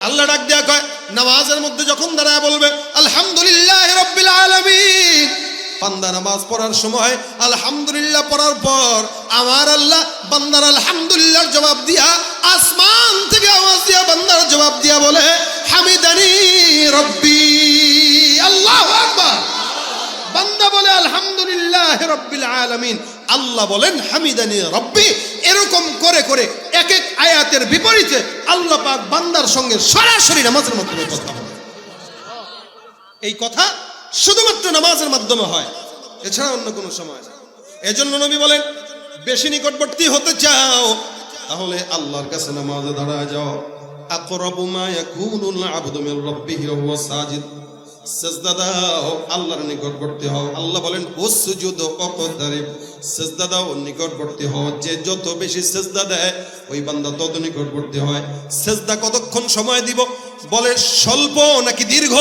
আল্লাহ ডাক দেয়া কয় নামাজের মধ্যে যখন দাঁড়ায় বলবে আলহামদুলিল্লাহি রাব্বিল আলামিন, বান্দা নামাজ পড়ার সময় আলহামদুলিল্লাহ পড়ার পর আমার আল্লাহ বান্দার আলহামদুলিল্লাহর জবাব দিয়া আসমান থেকে আওয়াজ দিয়া বান্দার জবাব দিয়া বলে হামিদানি রব্বি, আল্লাহু আকবার। বান্দা বলে আলহামদুলিল্লাহি রাব্বিল আলামিন, আল্লাহ বলেন হামিদানি রব্বি। এরকম করে করে এক এক আয়াতের বিপরীতে আল্লাহ পাক বান্দার সঙ্গে সরাসরি নামাজের মাধ্যমে কথা বলে। এই কথা শুধুমাত্র নামাজের মাধ্যমে হয়, এছাড়া অন্য কোনো সময় না। এজন্য নবী বলেন বেশি নিকটবর্তী হতে চাও তাহলে আল্লাহর কাছে নামাজে দাঁড়ায় যাও। আকরাবু মা ইয়াকুনুল আবদু মির রাব্বিহি ওয়া হুয়া সাজিদ, সিজদা দাও, আল্লাহর নিকটবর্তী হও। আল্লাহ বলেন উসজুদ ওয়াকতারিব, সিজদা দাও, নিকটবর্তী হও। যে যত বেশি সিজদা দেয় ওই বান্দা তত নিকটবর্তী হয়। সিজদা কতক্ষণ সময় দিব? বলে স্বল্প নাকি দীর্ঘ?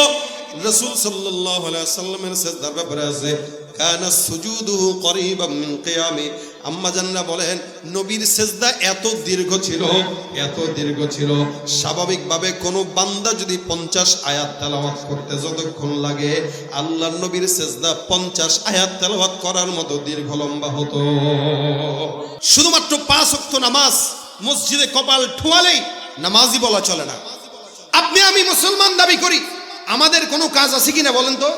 রাসূল সাল্লাল্লাহু আলাইহি ওয়াসাল্লামের সিজদার ব্যাপারে আছে কানা সুজুদুহু করিবাম মিন কিয়ামি। আম্মা জান্নাহ বলেন নবীর সিজদা এত দীর্ঘ ছিল স্বাভাবিকভাবে কোনো বান্দা যদি 50 আয়াত তেলাওয়াত করতে যতক্ষণ লাগে আল্লাহর নবীর সিজদা 50 আয়াত তেলাওয়াত করার মতো দীর্ঘ লম্বা হতো। শুধুমাত্র 5 ওয়াক্ত নামাজ মসজিদে কপাল ঠুয়ালেই নামাজি বলা চলে না। আপনি আমি মুসলমান দাবি করি, আমাদের কোনো কাজ আছে কিনা বলেন তো?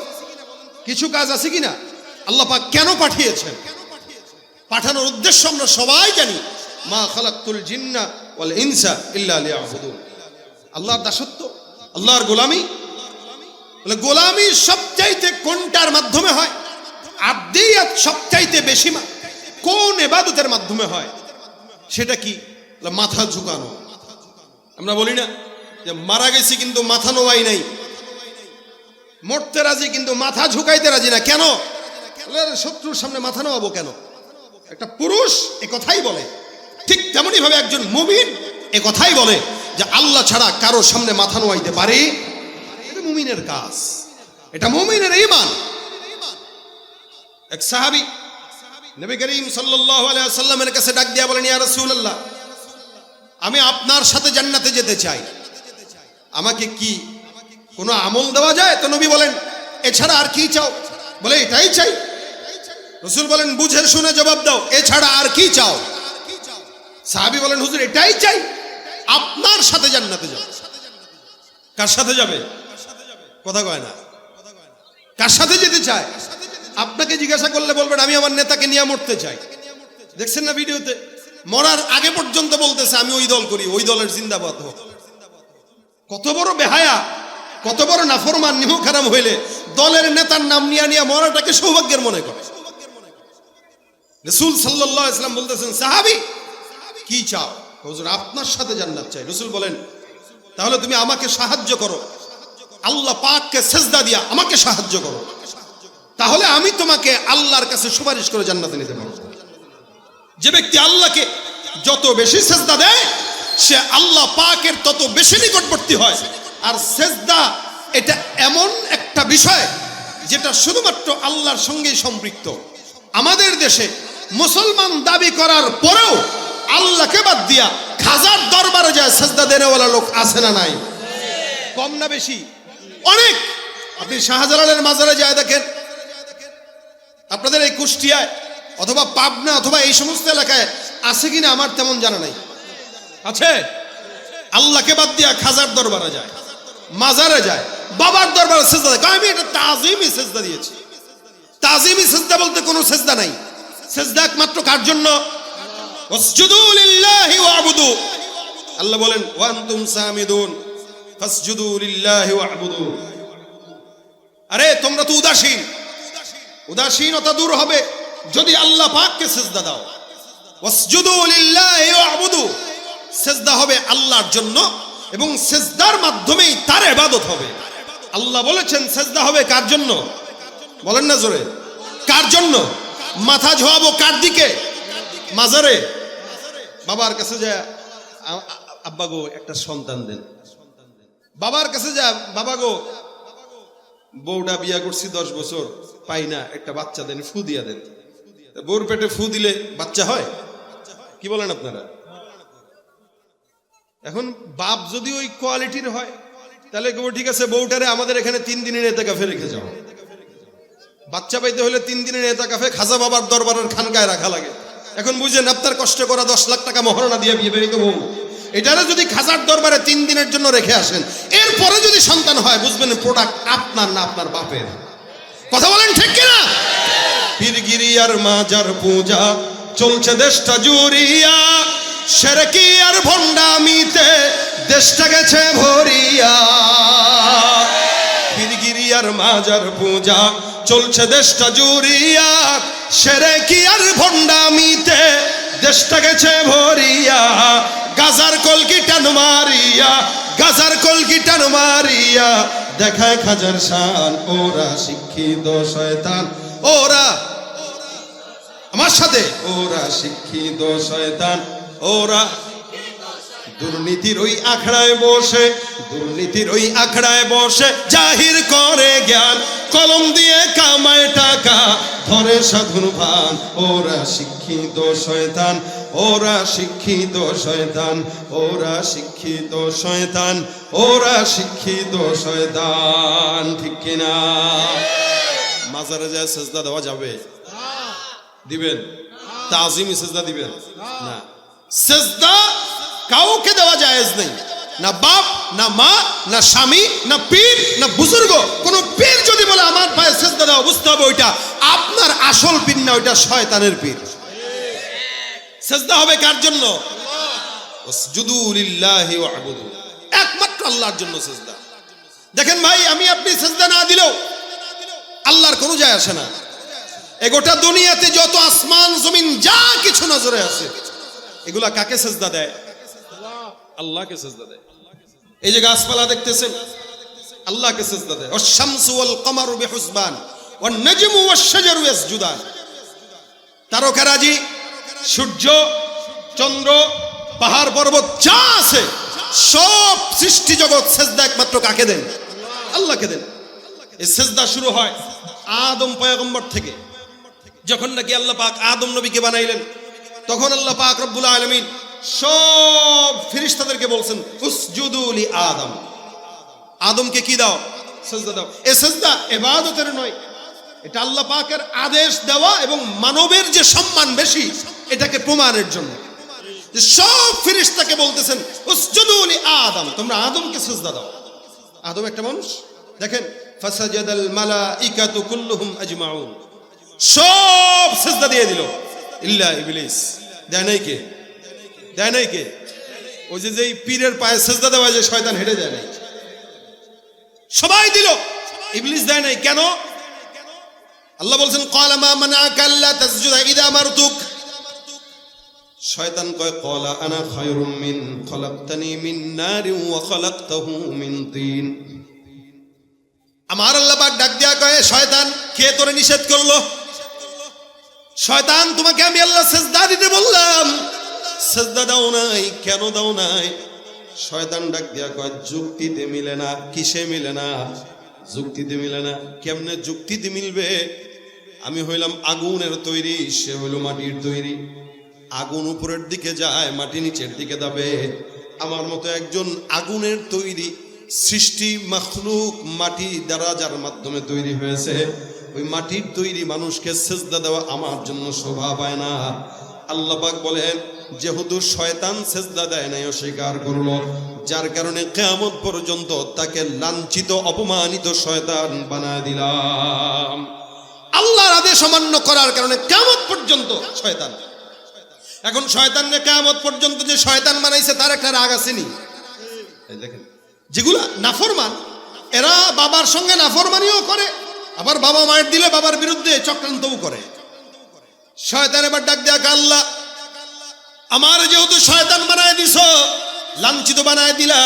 কিছু কাজ আছে কিনা? আল্লাহ পাক কেন পাঠিয়েছেন? পাঠানোর উদ্দেশ্য আমরা সবাই জানি, মা খালাকতুল জিন্না ওয়াল ইনসা ইল্লা লিয়াবুদুন। আল্লাহর দাসত্ব, আল্লাহর গোলামি। বলে গোলামি সবচাইতে কোনটার মাধ্যমে হয়? আবদিয়াত সবচাইতে বেশি কোন ইবাদতের মাধ্যমে হয়? সেটা কি? মাথা ঝুঁকানো। আমরা বলি না যে মারা গেছি কিন্তু মাথা নোয়াই নাই, মরতে রাজি কিন্তু মাথা ঝুঁকাইতে রাজি না। কেন? শত্রুর সামনে মাথা নোয়াবো কেন? একটা পুরুষ এ কথাই বলে, ঠিক তেমনি ভাবে একজন মুমিন এ কথাই বলে যে আল্লাহ ছাড়া কারো সামনে মাথা নোয়াইতে পারে। এটা মুমিনের কাজ, এটা মুমিনের ঈমান। এক সাহাবী নবী করিম সাল্লাল্লাহু আলাইহি ওয়াসাল্লামের কাছে ডাক দিয়া বলেন, ইয়া রাসূলুল্লাহ, আমি আপনার সাথে জান্নাতে যেতে চাই, আমাকে কি কোনো আমল দেওয়া যায়? তো নবী বলেন এছাড়া আর কি চাও? বলে এটাই চাই। রাসূল বলেন বুঝে শুনে জবাব দাও, এছাড়া আর কি চাও? সাহাবী বলেন হুজুর এটাই চাই, আপনার সাথে জান্নাতে যাব। কার সাথে যাবে? কথা কয় না। কার সাথে যেতে চায়? আপনাকে জিজ্ঞাসা করলে বলবেন আমি আমার নেতাকে নিয়ে মরতে চাই। দেখছেন না ভিডিওতে? মরার আগে পর্যন্ত বলতেছে আমি ওই দল করি, ওই দলের জিন্দাবাদ হোক। কত বড় বেহায়া, কত বড় নাফরমান, নিমুখারাম হইলে দলের নেতার নাম নিয়ে নিয়ে মরাটাকে সৌভাগ্যের মনে করে। রাসূল সাল্লাল্লাহু আলাইহি ওয়াসাল্লাম বলতেছেন সাহাবী কি চাও? হুজুর আপনার সাথে জান্নাত চাই। রাসূল বলেন তাহলে তুমি আমাকে সাহায্য করো, আল্লাহ পাককে সিজদা দিয়া আমাকে সাহায্য করো, তাহলে আমি তোমাকে আল্লাহর কাছে সুপারিশ করে জান্নাতে নিতে পারবো। যে ব্যক্তি আল্লাহকে যত বেশি সিজদা দেয় সে আল্লাহ পাকের তত বেশি নিকটবর্তী হয়। আর সিজদা এটা এমন একটা বিষয় যেটা শুধুমাত্র আল্লাহর সঙ্গেই সম্পৃক্ত। আমাদের দেশে মুসলমান দাবি করার পরেও আল্লাহকে বাদ দিয়া খাজার দরবারে যায় সিজদা দেনেওয়ালা লোক আছে না নাই? কম না বেশি? অনেক। আপনি শাহজালালের মাজারে যায় দেখেন, আপনাদের এই কুষ্টিয়ায় অথবা পাবনা অথবা এই সমস্ত এলাকায় আছে কিনা আমার তেমন জানা নাই। আছে? আল্লাহকে বাদ দিয়া খাজার দরবারে যায়, মাজারে যায়, বাবার দরবারে সিজদা দেয়। আমি এটা তাজিমি সিজদা দিয়েছি। তাজিমি সিজদা বলতে কোনো সিজদা নাই। সিজদা একমাত্র কার জন্য? ওয়াসজুদু লিল্লাহি ওয়া'বুদু। আল্লাহ বলেন ওয়া আনতুম সামিদুন ফাসজুদু লিল্লাহি ওয়া'বুদু। আরে তোমরা তো উদাসীন, উদাসীনতা দূর হবে যদি আল্লাহ পাককে সিজদা দাও। ওয়াসজুদু লিল্লাহি ওয়া'বুদু, সিজদা হবে আল্লাহর জন্য এবং সিজদার মাধ্যমেই তার ইবাদত হবে। আল্লাহ বলেছেন সিজদা হবে কার জন্য? বলেন না জোরে, কার জন্য? মাথা ঝোয়াবো কার দিকে? মাজারে। বাবার কাছে যা আব্বা গো একটা সন্তান দেন, বাবার কাছে যা বাবা গো বউটা বিয়া করছি 10 বছর পাই না, একটা বাচ্চা দেন, ফু দিয়া দেন। বউর পেটে ফু দিলে বাচ্চা হয়? কি বলেন আপনারা? এখন বাপ যদি ওই কোয়ালিটির হয় তাহলে কেউ ঠিক আছে বউটারে আমাদের এখানে 3 দিনের এতেকাফে রেখে যাও। বাচ্চা পাইতে হলে 3 দিনের এতেকাফে খাজা বাবার দরবারের খানকায় রাখা লাগে। এখন বুঝেন আপনার কষ্ট করা 10 লাখ টাকা মহারণা দিয়ে বিয়ে বেরিয়ে বউ, এটারে যদি খাজার দরবারে 3 দিনের জন্য রেখে আসেন, এরপরে যদি সন্তান হয় বুঝবেন প্রোডাক্ট আপনার না আপনার বাপের। কথা বলেন ঠিক কিনা? পীরগিরি আর মাজার পূজা চলছে দেশটা জুড়িয়া, শিরকি আর ভণ্ডামিতে দেশটা গেছে ভরিয়া। পীরগিরি আর মাজার পূজা চলছে দেশটা জুড়িয়া, শিরকি আর ভণ্ডামিতে দেশটা গেছে ভরিয়া। গাজার কলকি টান মারিয়া, গাজার কলকি টান মারিয়া দেখায় খাজার শান। ওরা শিক্ষিত শয়তান, ওরা আমার সাথে, ওরা শিক্ষিত শয়তান, ওরা দুর্নীতির ওই আখড়ায় বসে, দুর্নীতির ওই আখড়ায় বসে জাহির করে জ্ঞান, কলম দিয়ে কামায় টাকা ধরে সাধুর ভান। ওরা শিক্ষিত শয়তান, ওরা শিক্ষিত শয়তান, ওরা শিক্ষিত শয়তান, ওরা শিক্ষিত শয়তান। ঠিক কিনা? মাজারে যায় সেজদা দেওয়া যাবে? দিবেন? তাজিমি সেজদা দিবেন না। সেজদা কাউকে দেওয়া জায়েজ নেই, না বাপ না মা না স্বামী না পীর না বুজুর্গ। কোন পীর যদি বলে আমার পায়ে সেজদা দাও, বুঝতে হবে ওইটা আপনার আসল পীর না, ওইটা শয়তানের পীর। সেজদা হবে কার জন্য? ওয়াসজুদু লিল্লাহি ওয়া'বুদু, একমাত্র আল্লাহর জন্য সেজদা। দেখেন ভাই, আমি আপনি সেজদা না দিলেও আল্লাহর কোনো যায় আসে না। এই গোটা দুনিয়াতে যত আসমান জমিন যা কিছু নজরে আছে, এগুলা কাকে সেজদা দেয়? আল্লাহকে সেজদা দেয়। এই যে গাছপালা দেখতেছেন, আল্লাহকে সেজদা দেয়। ওয়াশ-শামসু ওয়াল কমারু বিহুসবান ওয়ান নাজমু ওয়াশ-শাজারু ইয়াসজুদান। তারকারাজি, সূর্য, চন্দ্র, পাহাড় পর্বত যা আছে সব সৃষ্টি জগৎ সেজদা একমাত্র কাকে দেন? আল্লাহকে দেন। এই সেজদা শুরু হয় আদম পয়গম্বর থেকে। যখন নাকি আল্লাহ পাক আদম নবীকে বানাইলেন, তখন আল্লাহ পাক রব্বুল আলামিন সব ফেরেশতাদেরকে বলছেন উসজুদু লি আদম, আদমকে কি দাও? সেজদা দাও। এই সেজদা ইবাদতের নয়, এটা আল্লাহ পাকের আদেশ দেওয়া এবং মানবের যে সম্মান বেশি এটাকে প্রমাণের জন্য। সব ফেরেশতাকে বলতেছেন উসজুদু লি আদম, তোমরা আদমকে সেজদা দাও। আদম একটা মানুষ। দেখেন ফাসাজাদাল মালাইকাতু কুল্লুহুম আজমাউন, সব সেজদা দিয়ে দিল ইল্লা ইবলিস। দেয় নাই কে? দেয় নাই কে? ওই যে যেই পীরের পায়ে সেজদা দেওয়া যে শয়তান হেঁটে যায় নাই, সবাই দিল, ইবলিস দেয় নাই। কেন? আল্লাহ বলছেন ক্বালা মা মানাআকা আল্লা তাসজুদা ইযা আমারতুক। শয়তান কয় ক্বালা আনা খায়রুম মিন খলাকতানি মিন নারিন ওয়া খলাকতাহু মিন তিন। আমার আল্লাহ পাক ডাক দিয়া কয় শয়তান, কে তোরে নিষেধ করলো? শয়তান, তোমাকে আমি আল্লাহ সেজদা দিতে বললাম, সেজদা দাও নাই, কেন দাও নাই? শয়তান ডাক দিয়া কয় যুক্তিতে মিলে না। কিসে মিলে না? যুক্তিতে মিলে না। কেমনে যুক্তিতে মিলবে? আমি হইলাম আগুনের তৈরি, সে হইল মাটির তৈরি। আগুন উপরের দিকে যায়, মাটি নিচের দিকে যাবে। আমার মতো একজন আগুনের তৈরি সৃষ্টি মাখলুক, মাটি দ্বারা যার মাধ্যমে তৈরি হয়েছে, ওই মাটির তৈরি মানুষকে সেজদা দেওয়া আমার জন্য শোভা পায় না। আল্লাহ পাক বলেন যেহেতু শয়তান সেজদা দেয় নাই, অস্বীকার করলো, যার কারণে কিয়ামত পর্যন্ত তাকে লাঞ্ছিত অপমানিত শয়তান বানায় দিলাম। আল্লাহর আদেশ অমান্য করার কারণে কিয়ামত পর্যন্ত শয়তান। এখন শয়তানকে কিয়ামত পর্যন্ত যে শয়তান বানাইছে তার একটা রাগ আসেনি? এই দেখেন, যেগুলা নাফরমান, এরা বাবার সঙ্গে নাফরমানিও করে, আবার বাবা মায়ের দিলে বাবার বিরুদ্ধে চক্রান্তও করে। শয়তান এবার ডাক দেয়া, আল্লাহ আমার যেহেতু শয়তান বানায় দিছ, লাঞ্ছিত বানায় দিলা,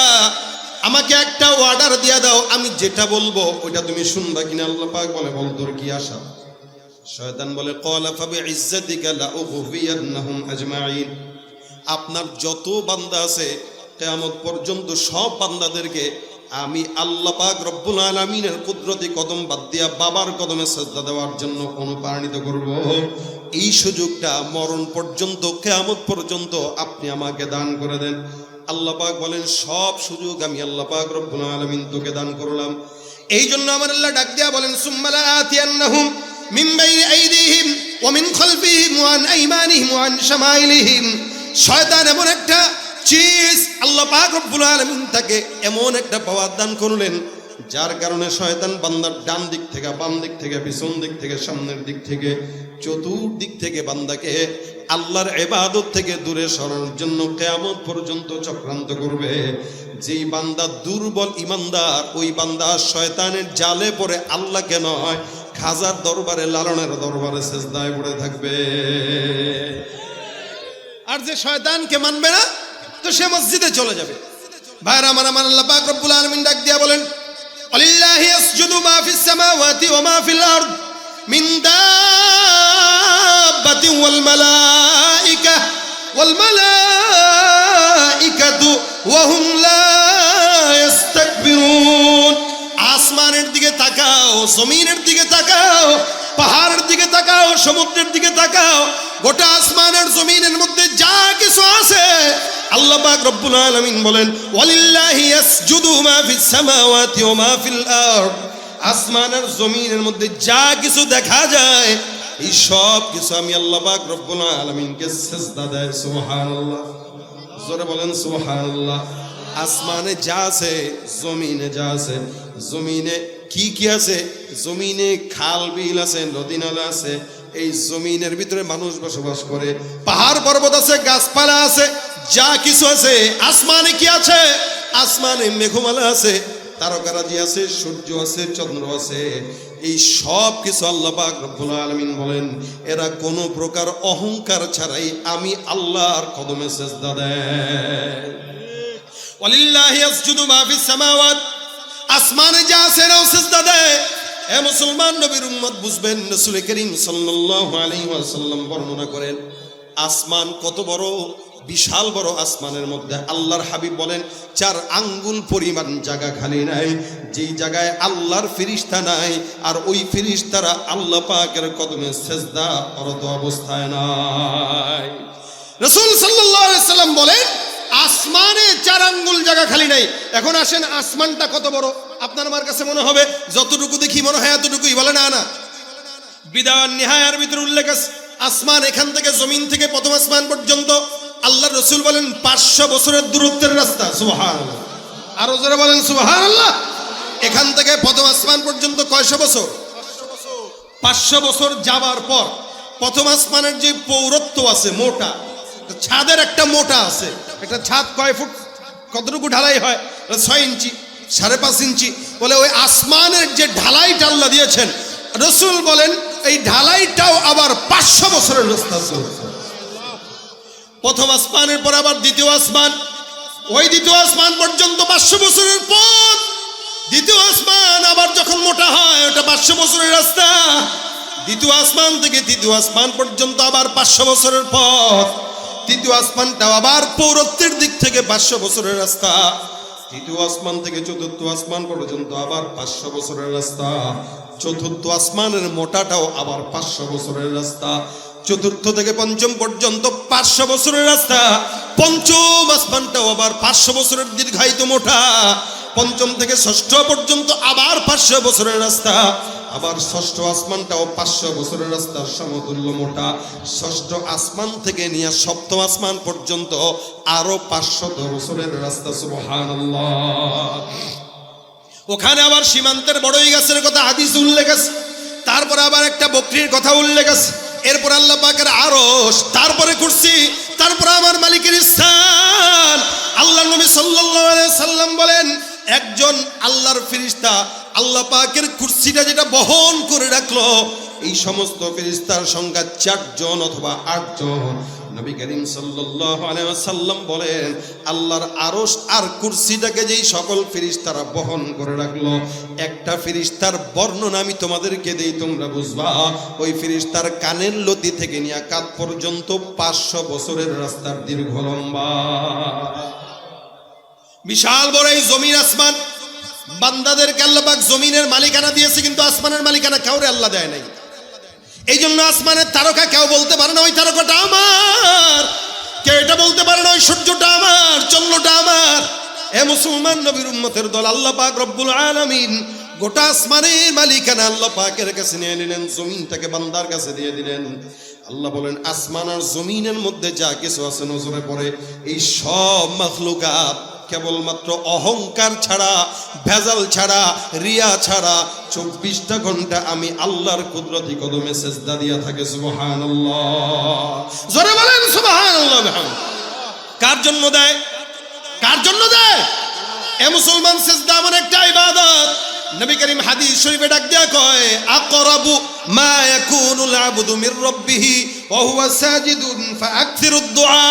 আমাকে একটা অর্ডার দিয়া দাও, আমি যেটা বলবো ওইটা তুমি শুনবা কিনা? আল্লাহ পাক বলে বল তোর কি আশা? শয়তান বলে ক্বালা ফাবিইজ্জাতিকা লাউগফিয়ান্নাহুম আজমাইন। আপনার যত বান্দা আছে কিয়ামত পর্যন্ত সব বান্দাদেরকে আমি আল্লাহ পাক রব্বুল আলামিনের কুদরতি কদম বাদ দিয়া বাবার কদমে সেজদা দেওয়ার জন্য অনুপ্রাণিত করব। এই সুযোগটা মরণ পর্যন্ত, কিয়ামত পর্যন্ত আপনি আমাকে দান করে দেন। আল্লাহ পাক বলেন সব সুযোগ আমি আল্লাহ পাক রব্বুল আলামিন তোকে দান করলাম। এই জন্য আমার আল্লাহ ডাক দিয়া বলেন সুম্মা লাআতিয়ান্নাহুম মিন বাইনি আইদিহিম ওয়া মিন খালফিহিম ওয়া আন আইমানিহিম ওয়া আন শামাইলিহিম। শয়তান এমন একটা চিজ, আল্লাহ পাক রব্বুল আলামিন তাকে এমন একটা পাওয়ার দান করলেন যার কারণে শয়তান বান্দার ডান দিক থেকে, বাম দিক থেকে, পিছন দিক থেকে, সামনের দিক থেকে, চতুর্দিক থেকে বান্দাকে আল্লাহর ইবাদত থেকে দূরে সরানোর জন্য কিয়ামত পর্যন্ত চক্রান্ত করবে। যেই বান্দা দুর্বল ইমানদার, ওই বান্দা শয়তানের জালে পড়ে আল্লাহকে নয় খাজার দরবারে, লালনের দরবারে সিজদায় পড়ে থাকবে। আর যে শয়তানকে মানবে না তো সে মসজিদে চলে যাবে। ভাইরা আমার, আমার আল্লাহ পাক রব্বুল আলামিন ডাক দিয়া বলেন আলিল্লাহি ইয়াসজুদু মা ফিস সামাওয়াতি ওয়া মা ফিল আরদ মিন দাব্বাতিন ওয়াল মালাইকাতু ওয়া হুম লা ইস্তাকবিরুন। আসমানের দিকে তাকাও, জমিনের দিকে তাকাও, পাহাড়ের দিকে তাকাও, সমুদ্রের দিকে তাকাও, গোটা আসমানের জমিনের মধ্যে যা কিছু আছে আল্লাহ পাক রব্বুল আলামিন বলেন ওয়ালিল্লাহি ইয়াসজুদু মা ফিস সামাওয়াতি ওয়া মা ফিল আরদ। আসমানের জমিনের মধ্যে যা কিছু দেখা যায় এই সব কিছু আমি আল্লাহ পাক রব্বুল আলামিনকে সিজদা দেয়। সুবহানাল্লাহ, জোরে বলেন সুবহানাল্লাহ। আসমানে যা আছে, জমিনে যা আছে, জমিনে কি কি আছে? জমিনে খাল বিল আছে, নদী নালা আছে, এই জমিনের ভিতরে মানুষ বসবাস করে, পাহাড় পর্বত আছে, গাছপালা আছে, যা কিছু আছে। আসমানে কি আছে? আসমানে মেঘমালা আছে, তারকারাজি আছে, সূর্য আছে, চন্দ্র আছে। এই সব কিছু আল্লাহ পাক রব্বুল আলামিন বলেন এরা কোনো প্রকার অহংকার ছাড়াই আমি আল্লাহর কদমে সিজদা দেয়। ওয়ালিল্লাহি ইয়াসজুদু মা ফিস সামাওয়াত, আসমানে যা আছে এরাও সিজদা দেয়। এ মুসলমান নবীর উম্মত বুঝবেন, রাসূল করিম সাল্লাল্লাহু আলাইহি ওয়াসাল্লাম বর্ণনা করেন আসমান কত বড়, বিশাল বড়। আসমানের মধ্যে আল্লাহর হাবিব বলেন 4 আঙ্গুল পরিমাণ জায়গা খালি নাই, যেই জায়গায় আল্লাহর ফেরেশতা নাই, আর ওই ফেরেশতারা আল্লাহ পাকের কদমে সিজদা করত অবস্থায় নাই। রাসূল সাল্লাল্লাহু আলাইহি ওয়াসাল্লাম বলেন আসমানে 4 আঙ্গুল জায়গা খালি নাই। এখন আসেন, আসমানটা কত বড়? আপনার আমার কাছে মনে হবে যতটুকু দেখি মনে হয় এতটুকুই, বলে না? না, বিদায় নিহায়ার ভিতরে উল্লেখ আছে আসমান এখান থেকে, জমিন থেকে প্রথম আসমান পর্যন্ত আল্লাহর রাসূল বলেন 500 বছরের দূরত্বের রাস্তা। সুবহানাল্লাহ, আরো জোরে বলেন সুবহানাল্লাহ। এখান থেকে প্রথম আসমান পর্যন্ত কয়শো বছর? 500 বছর যাবার পর প্রথম আসমানের যে পৌরত্ব আছে, মোটা ছাদের একটা মোটা আছে, একটা ছাদ কয় ফুট, কতটুকু ঢালাই হয়? 6 ইঞ্চি, 5.5 ইঞ্চি। বলে ওই আসমানের যে ঢালাইটা আল্লাহ দিয়েছেন, রাসূল বলেন এই ঢালাইটাও আবার 500 বছরের রাস্তা চলছে। প্রথম আসমানের পর আবার দ্বিতীয় আসমান, ওই দ্বিতীয় আসমান পর্যন্ত 500 বছরের পথ। দ্বিতীয় আসমান আবার যখন মোটা হয় ওটা 500 বছরের রাস্তা। দ্বিতীয় আসমান থেকে তৃতীয় আসমান পর্যন্ত আবার 500 বছরের পথ। তৃতীয় আসমানটাও আবার পৌরত্বের দিক থেকে 500 বছরের রাস্তা। তৃতীয় আসমান থেকে চতুর্থ আসমান পর্যন্ত আবার 500 বছরের রাস্তা। চতুর্থ আসমানের মোটাটাও আবার 500 বছরের রাস্তা। চতুর্থ থেকে পঞ্চম পর্যন্ত 500 বছরের রাস্তা। পঞ্চম আসমানটাও আবার 500 বছরের দীর্ঘায়িত মোটা। পঞ্চম থেকে ষষ্ঠ পর্যন্ত আবার 500 বছরের রাস্তা। আবার ষষ্ঠ আসমানটাও 500 বছরের রাস্তার সমতুল্য মোটা। ষষ্ঠ আসমান থেকে নিয়ে সপ্তম আসমান পর্যন্ত আরো 500 বছরের রাস্তা। সুবহানাল্লাহ। ওখানে আবার সীমান্তের বড়ই গাছের কথা হাদিস উল্লেখ আছে, তারপরে আবার একটা বকরির কথা উল্লেখ আছে, এরপর আল্লাহ পাকের আরশ, তারপরে কুরসি, তারপরে আমার মালিকের স্থান। আল্লাহ নবী সাল্লাল্লাহু আলাইহি সাল্লাম বলেন একজন আল্লাহর ফেরেশতা আল্লাহ পাকের কুরসিটা যেটা বহন করে রাখলো, এই সমস্ত ফেরেশতার সংখ্যা 4 জন অথবা 8 জন। নবী করিম সাল্লাল্লাহু আলাইহি ওয়াসাল্লাম বলেন আল্লাহর আরশ আর কুরসিটাকে যেই সকল ফেরেশতারা বহন করে রাখলো, একটা ফেরেশতার বর্ণনা আমি তোমাদেরকে দেই, তোমরা বুঝবা। ওই ফেরেশতার কানের লতি থেকে নিয়ে কাঁধ পর্যন্ত 500 বছরের রাস্তার দীর্ঘ লম্বা। বিশাল বড় এই জমিন আসমান, বান্দাদেরকে আল্লাহ পাক জমিনের মালিকানা দিয়েছে, কিন্তু আসমানের মালিকানা কাউরে আল্লাহ দেয় নাই। এই জন্য আসমানের তারকা কেউ বলতে পারে না ওই তারকাটা আমার। কে এটা বলতে পারে না ওই সূর্যটা আমার, চন্দ্রটা আমার? এ মুসলমান নবীর উম্মতের দল, আল্লাহ পাক রব্বুল আলামিন গোটা আসমানের মালিকানা আল্লাহ পাকের কাছে নিয়ে নিলেন, জমিনটাকে বান্দার কাছে দিয়ে দিলেন। আল্লাহ বলেন আসমান আর জমিনের মধ্যে যা কিছু আছে নজরে পড়ে, এই সব মাখলুকাত কেবলমাত্র অহংকার ছাড়া, ভেজাল ছাড়া, রিয়া ছাড়া 24টা ঘন্টা আমি আল্লাহর কুদরতি কদমে সেজদা দিয়া থাকে। সুবহানাল্লাহ, জোরে বলেন সুবহানাল্লাহ। কার জন্য দেয়? কার জন্য দেয়? এ মুসলমান, সেজদা এমন একটা ইবাদত, নবী করিম হাদিস শরীফে ডাক দেয়া কয় আকরাবু মা ইয়াকুনুল আবদু মির রাব্বিহি ওয়া হুয়া সাজিদুন ফাআকসিরুদ দুআ।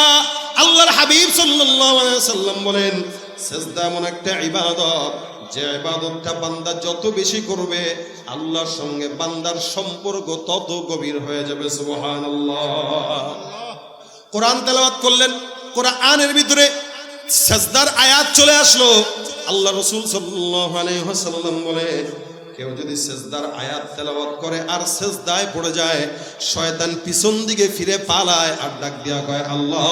আল্লাহর হাবিব সাল্লাল্লাহু আলাইহি ওয়াসাল্লাম বলেন, সেজদা এমন একটা ইবাদত, যে ইবাদতটা বান্দা যত বেশি করবে আল্লাহর সঙ্গে বান্দার সম্পর্ক তত গভীর হয়ে যাবে। সুবহানাল্লাহ। কোরআন তেলাওয়াত করলেন, কোরআনের ভিতরে সেজদার আয়াত চলে আসলো। আল্লাহ রাসূল সাল্লাল্লাহু আলাইহি ওয়াসাল্লাম বলে, কেউ যদি সেজদার আয়াত তেলাওয়াত করে আর সেজদায় পড়ে যায়, শয়তান পিছন দিকে ফিরে পালায় আর ডাক দিয়া কয়, আল্লাহ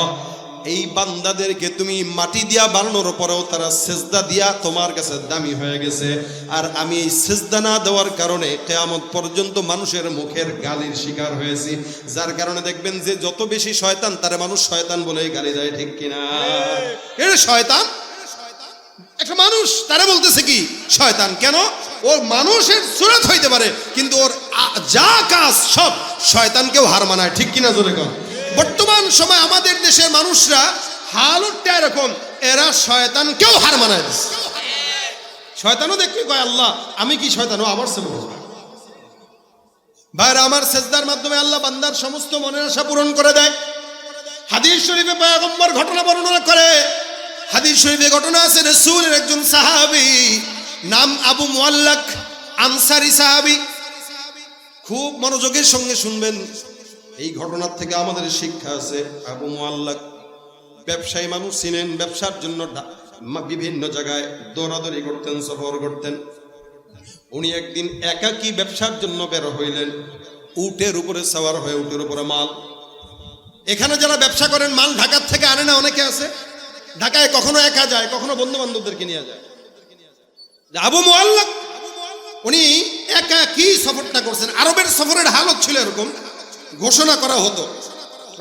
এই বান্দাদেরকে তুমি মাটি দিয়া বানানোর পরেও তারা সেজদা দিয়া তোমার কাছে দামি হয়ে গেছে, আর আমি এই সেজদা না দেওয়ার কারণে কিয়ামত পর্যন্ত মানুষের মুখের গালির শিকার হয়েছি। যার কারণে দেখবেন যে যত বেশি শয়তান তারে মানুষ শয়তান বলেই গালি দেয়, ঠিক কিনা? এটা শয়তান, একটা মানুষ তারা বলতেছে কি শয়তান। কেন? ওর মানুষের সুরত হইতে পারে, কিন্তু ওর যা কাজ সব শয়তানকেও হার মানায়, ঠিক কিনা? জোরে কর। বর্তমান সময় আমাদের দেশের মানুষরা হালতটা এরকম, এরা শয়তানকেও হার মানায় দিচ্ছে। শয়তানও দেখলে কয় আল্লাহ আমি কি শয়তানও আমার ছেলে ভাইরা আমার, সেজদার মাধ্যমে আল্লাহ বান্দার সমস্ত মনের আশা পূরণ করে দেয়। হাদিস শরীফে পয়গম্বর ঘটনা বর্ণনা করে। হাদিস শরীফে ঘটনা আছে, রাসূলের একজন সাহাবী নাম আবু মুআল্লাক, আনসারী সাহাবী। খুব মনোযোগের সঙ্গে শুনবেন, এই ঘটনার থেকে আমাদের শিক্ষা আছে। আবু মুআল্লাক ব্যবসায়ী মানুষ ছিলেন, ব্যবসার জন্য বিভিন্ন জায়গায় দৌড়াদৌড়ি করতেন, সফর করতেন। উনি একদিন একাকী ব্যবসার জন্য বের হইলেন, উটের উপরে সওয়ার হয়ে, উটের উপরে মাল। এখানে যারা ব্যবসা করেন মাল ঢাকার থেকে আনে না, অনেকে আছে ঢাকায় কখনো একা যায়, কখনো বন্ধু বান্ধবদেরকে নিয়ে যায়। আবু মুআল্লাক উনি একাকী সফরটা করছেন। আরবের সফরের হালত ছিল এরকম, ঘোষণা করা হতো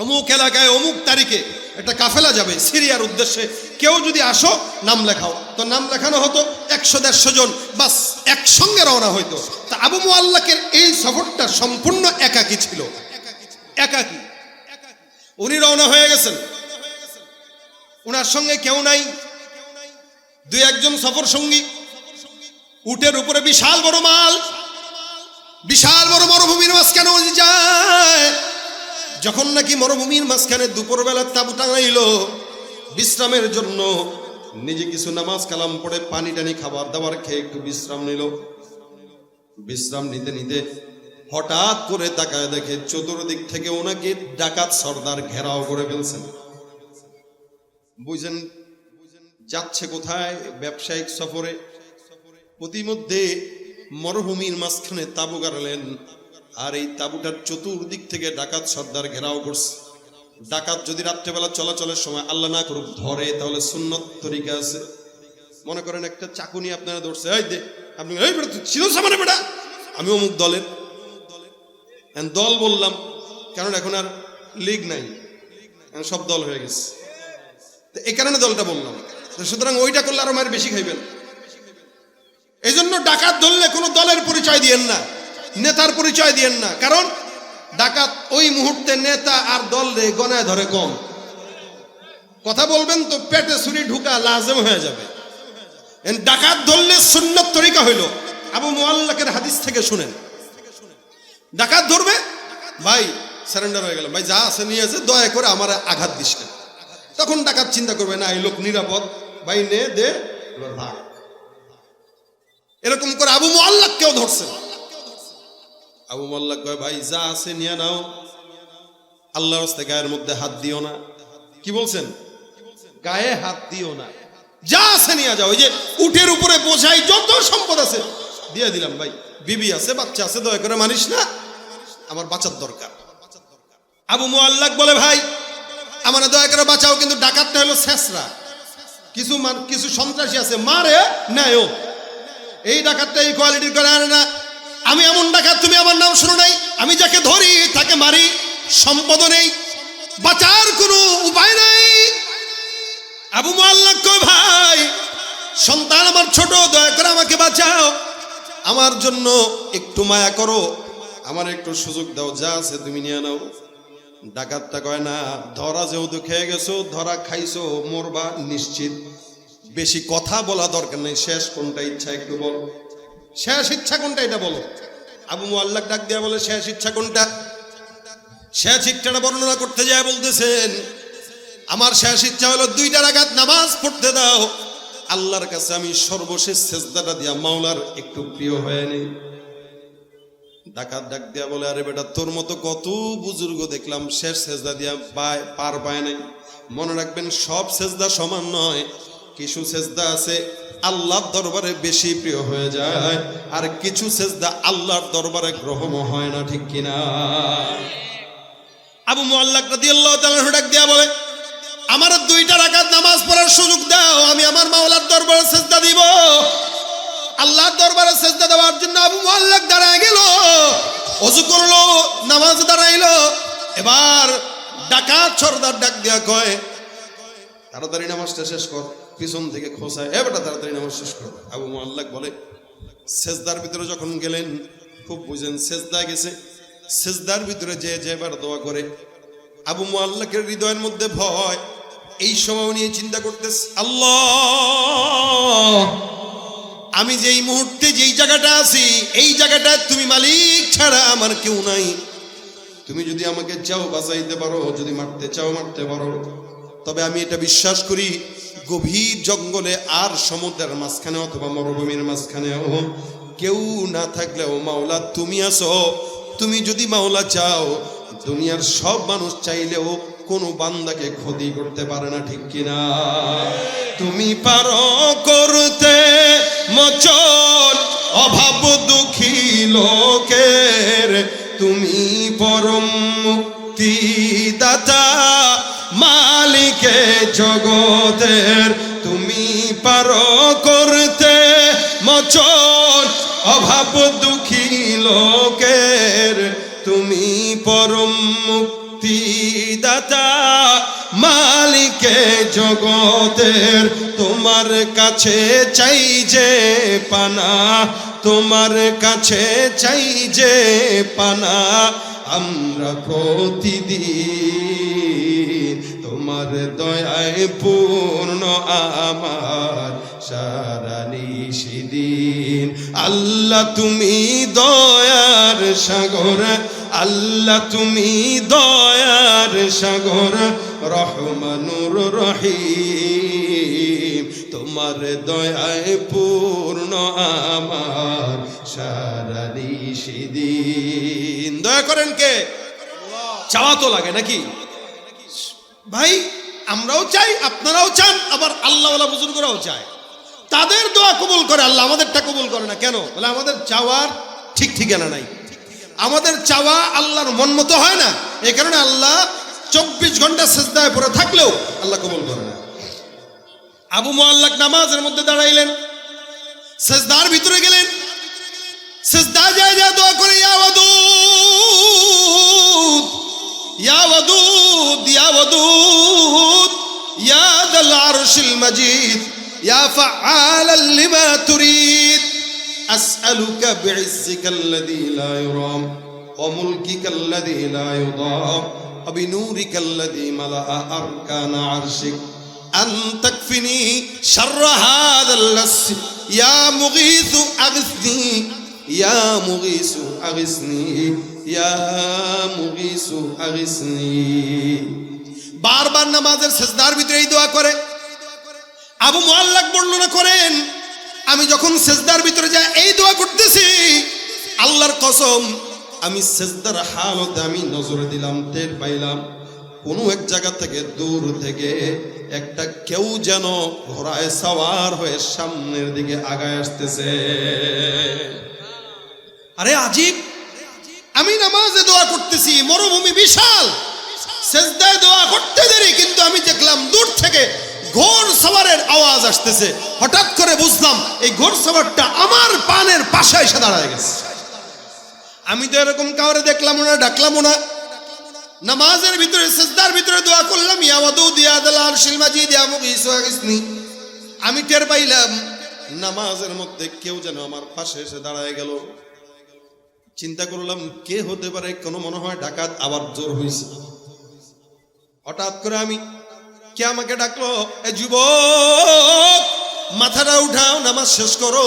অমুক এলাকায় অমুক তারিখে একটা কাফেলা যাবে সিরিয়ার উদ্দেশ্যে, কেউ যদি আসো নাম লেখাও। তো নাম লেখানো হতো 100-150 জন, বাস একসঙ্গে রওনা হইতো। তা আবু মুআল্লাকের এই সফরটা সম্পূর্ণ একাকী ছিল, একাকী। উনি রওনা হয়ে গেছেন, ওনার সঙ্গে কেউ নাই, 2-1 সফর সঙ্গী। উটের উপরে বিশাল বড় মাল, বিশাল বড় মরুভূমির মাঝখানে যায়। যখন নাকি মরুভূমির মাঝখানে দুপুরবেলা তাঁবু টাঙাইলো বিশ্রামের জন্য, নিজে কিছু নামাজ কালাম পড়ে পানি টানি খাবার দাবার খেয়ে একটু বিশ্রাম নিল। বিশ্রাম নিতে নিতে হঠাৎ করে তাকায় দেখে চতুর্দিক থেকে ওনাকে ডাকাত সর্দার ঘেরাও করে ফেলছেন। বুঝেন যাচ্ছে কোথায়? ব্যবসায়িক সফরে। প্রতিমধ্যে মরুভূমির মাঝখানে তাঁবু গাড়লেন, আর এই তাঁবুটার চতুর্দিক থেকে ডাকাত সর্দার ঘেরাও করছে। ডাকাত যদি রাত্রেবেলা চলাচলের সময় আল্লাহ না করুক ধরে, তাহলে সুন্নত তরিকা আছে। মনে করেন একটা চাকুনি আপনারা ধরছে, এই দে আপনি, এই বেটা তুই ছিল সামনে বেটা, আমি অমুক দলের দল বললাম, কারণ এখন আর লীগ নাই, সব দল হয়ে গেছে, এই কারণে দলটা বললাম। সুতরাং ওইটা করলে আরো মায়ের বেশি খাইবেন। এই জন্য ডাকাত ধরলে কোনো দলের পরিচয় দিয়েন না, নেতার পরিচয় দিয়েন না, কারণ ডাকাত ওই মুহূর্তে নেতা আর দল রে গনায় ধরে কম। কথা বলবেন তো পেটে ছুরি ঢুকা লাজেম হয়ে যাবে। ডাকাত ধরলে সুন্নত তরিকা হইল। আবু মুআল্লাকের হাদিস থেকে শুনেন, ডাকাত ধরবে, ভাই সারেন্ডার হয়ে গেল, ভাই যা আছে নিয়ে আছে, দয়া করে আমার আঘাত দিস না। তখন ডাকাত চিন্তা করবে না এই লোক নিরাপদ, ভাই নে দে ভাগ। এরকম করে আবু মুআল্লাক কেউ ধরছে। আবু মুআল্লাক কয়, ভাই যা আছে নিয়ে নাও, আল্লাহর রাস্তায় গায়ের মধ্যে হাত দিও না। কি বলছেন? গায়ে হাত দিও না, যা আছে নিয়ে যাও। ওই যে উটের উপরে বোঝাই যত সম্পদ আছে দিয়ে দিলাম, ভাই বিবি আছে বাচ্চা আছে, দয়া করে মানিস না, আমার বাঁচার দরকার। আবু মুআল্লাক বলে, ভাই আমার দয়া করে বাঁচাও। কিন্তু ডাকাতটা হলো শেষরা, কিছু সন্ত্রাসী আছে মারে নেয়ও। এই ডাকাতটা এই কোয়ালিটির করে আনে না। আমি এমন ডাকাত, তুমি আমার নাম শুনো নাই, আমি যাকে ধরি তাকে মারি, সম্পদ নেই, বাঁচার কোনো উপায় নাই। আবু মুআল্লাক কয় ভাই সন্তান আমার ছোট, দয়া করে আমাকে বাঁচাও, আমার জন্য একটু মায়া করো, আমার একটু সুযোগ দাও, যা আছে তুমি নিয়ে নাও। ডাকাতটা কয় না, ধরা যেহেতু খেয়ে গেছো, ধরা খাইছো, মরবা নিশ্চিত, বেশি কথা বলা দরকার নেই, শেষ কোনটা ইচ্ছা একটু বলো, শেষ ইচ্ছা কোনটা এটা বলো। আবু মুআল্লাক ডাক দিয়া বলে শেষ ইচ্ছা কোনটা? শেষ ইচ্ছাটা বর্ণনা করতে যায় বলতেছেন, আমার শেষ ইচ্ছা হলো 2 রাকাত নামাজ পড়তে দাও, আল্লাহর কাছে আমি সর্বশেষ সেজদাটা দিয়া মাওলার একটু প্রিয় হয়ে নেই। ডাকাত ডাক দিয়া বলে, আরে বেটা তোর মতো কত বুজুর্গ দেখলাম শেষ সেজদা দিয়া পার পায় নাই। মনে রাখবেন সব সেজদা সমান নয়, কিছু সেজদা আছে আল্লাহর দরবারে বেশি প্রিয় হয়ে যায়, আর কিছু সেজদা আল্লাহর দরবারে গ্রহণ হয় না, ঠিক কিনা? আবু মুআল্লাক রাদিয়াল্লাহু তাআলা ডাক দিয়া বলে, আমার 2 রাকাত নামাজ পড়ার সুযোগ দাও, আমি আমার মাওলার দরবারে সেজদা দিব। আল্লাহর দরবারে সেজদা দেওয়ার জন্য আবু মুআল্লাক দাঁড়ায় গেল, ওযু করলো, নামাজ দাঁড়াইলো। এবার ডাকাত সর্দার ডাক দিয়া কয়, তাড়াতাড়ি নামাজটা শেষ কর। পিছন থেকে খোঁচায়, এ বেটা তাড়াতাড়ি নামাজ শেষ কর। আবু মুআল্লাক বলে, সেজদার ভিতরে যখন গেলেন, খুব বুঝেন সেজদা গেছে, সেজদার ভিতরে যে এবার দোয়া করে, আবু মুআল্লাকের হৃদয়ের মধ্যে ভয়। এই সময় নিয়ে চিন্তা করতেছে, আল্লাহ আমি যেই মুহূর্তে যেই জায়গাটা আছি, এই জায়গাটা তুমি মালিক ছাড়া আমার কেউ নাই। তুমি যদি আমাকে চাও বাঁচাইতে পারো, যদি মারতে চাও মারতে পারো, তবে আমি এটা বিশ্বাস করি গভীর জঙ্গলে আর সমুদ্রের মাঝখানে অথবা মরুভূমির মাঝখানেও কেউ না থাকলেও মাওলা তুমি আছো। তুমি যদি মাওলা চাও, দুনিয়ার সব মানুষ চাইলেও কোনো বান্দাকে ক্ষতি করতে পারে না, ঠিক কিনা? তুমি পারো করতে মোচন অভাব দুঃখী লোকের, তুমি পরম মুক্তিদাতা মালিকে জগতের। তুমি পারো করতে মোচন অভাব দুঃখী লোকের, তুমি পরম মুক্তিদাতা মালিকে জগতের। তোমার কাছে চাই যে পানা, তোমার কাছে চাই যে পানা, আমরা প্রতিদিন তোমার দয়ায় পূর্ণ আমার সারা নিশিদিন। আল্লাহ তুমি দয়ার সাগর, আল্লাহ তুমি দয়ার সাগর, রহমানুর রহিম। তোমার দয়ায় পূর্ণ আমার সারা নিশিদিন। দয়া করেন কে? চাওয়া তো লাগে নাকি ভাই? আমরাও চাই, আপনারাও চান, আবার আল্লাহওয়ালা বুজুর্গরাও চায়। তাদের দোয়া কবুল করে আল্লাহ, আমাদেরটা কবুল করে না কেন? বলে আমাদের চাওয়ার ঠিক ঠিকানা নাই, আমাদের চাওয়া আল্লাহর মন মতো হয় না। এই কারণে আল্লাহ 24 ঘন্টা সেজদায় পড়ে থাকলেও আল্লাহ কবুল করে না। আবু মুআল্লাক নামাজের মধ্যে দাঁড়াইলেন, সেজদার ভিতরে গেলেন, সেজদা যায় যা দোয়া করে, ইয়া ওয়াদুদ ইয়া ওয়াদুদ ইয়া ওয়াদুদ ইয়া যাল আরশিল মাজিদ ইয়া ফাআলাল লিমা তুরিদ আসআলুকা বিইজ্জিকাল্লাযী লা ইউরাম ওয়া মুলকিকাল্লাযী লা ইউদাম ওয়া বিনূরিকাল্লাযী মালাআ আরকানা আরশিক আন তাকফিনি শাররা হাযাল লাসি ইয়া মুগীসু আগিসনি ইয়া মুগীসু আগিসনি ইয়া মুগীসু আগিসনি। বারবার নামাজের সেজদার ভিতরে এই দোয়া করে। আবু মুআল্লাক বর্ণনা করেন, আমি যখন সেজদার ভিতরে যাই এই দোয়া করতেছি, আল্লাহর কসম আমি সেজদার হালতে আমি নজরে দিলাম, টের পাইলাম কোনো এক জায়গা থেকে দূর থেকে একটা কেউ যেন ঘোড়ায় সাওয়ার হয়ে সামনের দিকে আগায় আসতেছে। আরে আজীব, আমি নামাজে দোয়া করতেছি, মরুভূমি বিশাল, সেজদায় দোয়া করতে দেরি, কিন্তু আমি দেখলাম দূর থেকে ঘোড় সওয়ারের আওয়াজ আসতেছে। হঠাৎ করে বুঝলাম এই ঘোড় সওয়ারটা আমার পানের পাশে এসে দাঁড়ায় গেছে। আমি তো এরকম কাউরে দেখলাম না, ডাকলাম না। নামাজের ভিতরে সেজদার ভিতরে দোয়া করলাম, ইয়া ওয়াদুদ ইয়া দাল আরশিল মাজিদ ইয়া মুগীসু আগিসনি। আমি টের পাইলাম নামাজের মধ্যে কেউ যেন আমার পাশে এসে দাঁড়ায় গেল। চিন্তা করলাম কে হতে পারে, কোনো মনে হয় ডাকাত আবার জোর হয়েছে। হঠাৎ করে আমি, কে আমাকে ডাকলো, এ যুবক মাথাটা উঠাও, নামাজ শেষ করো।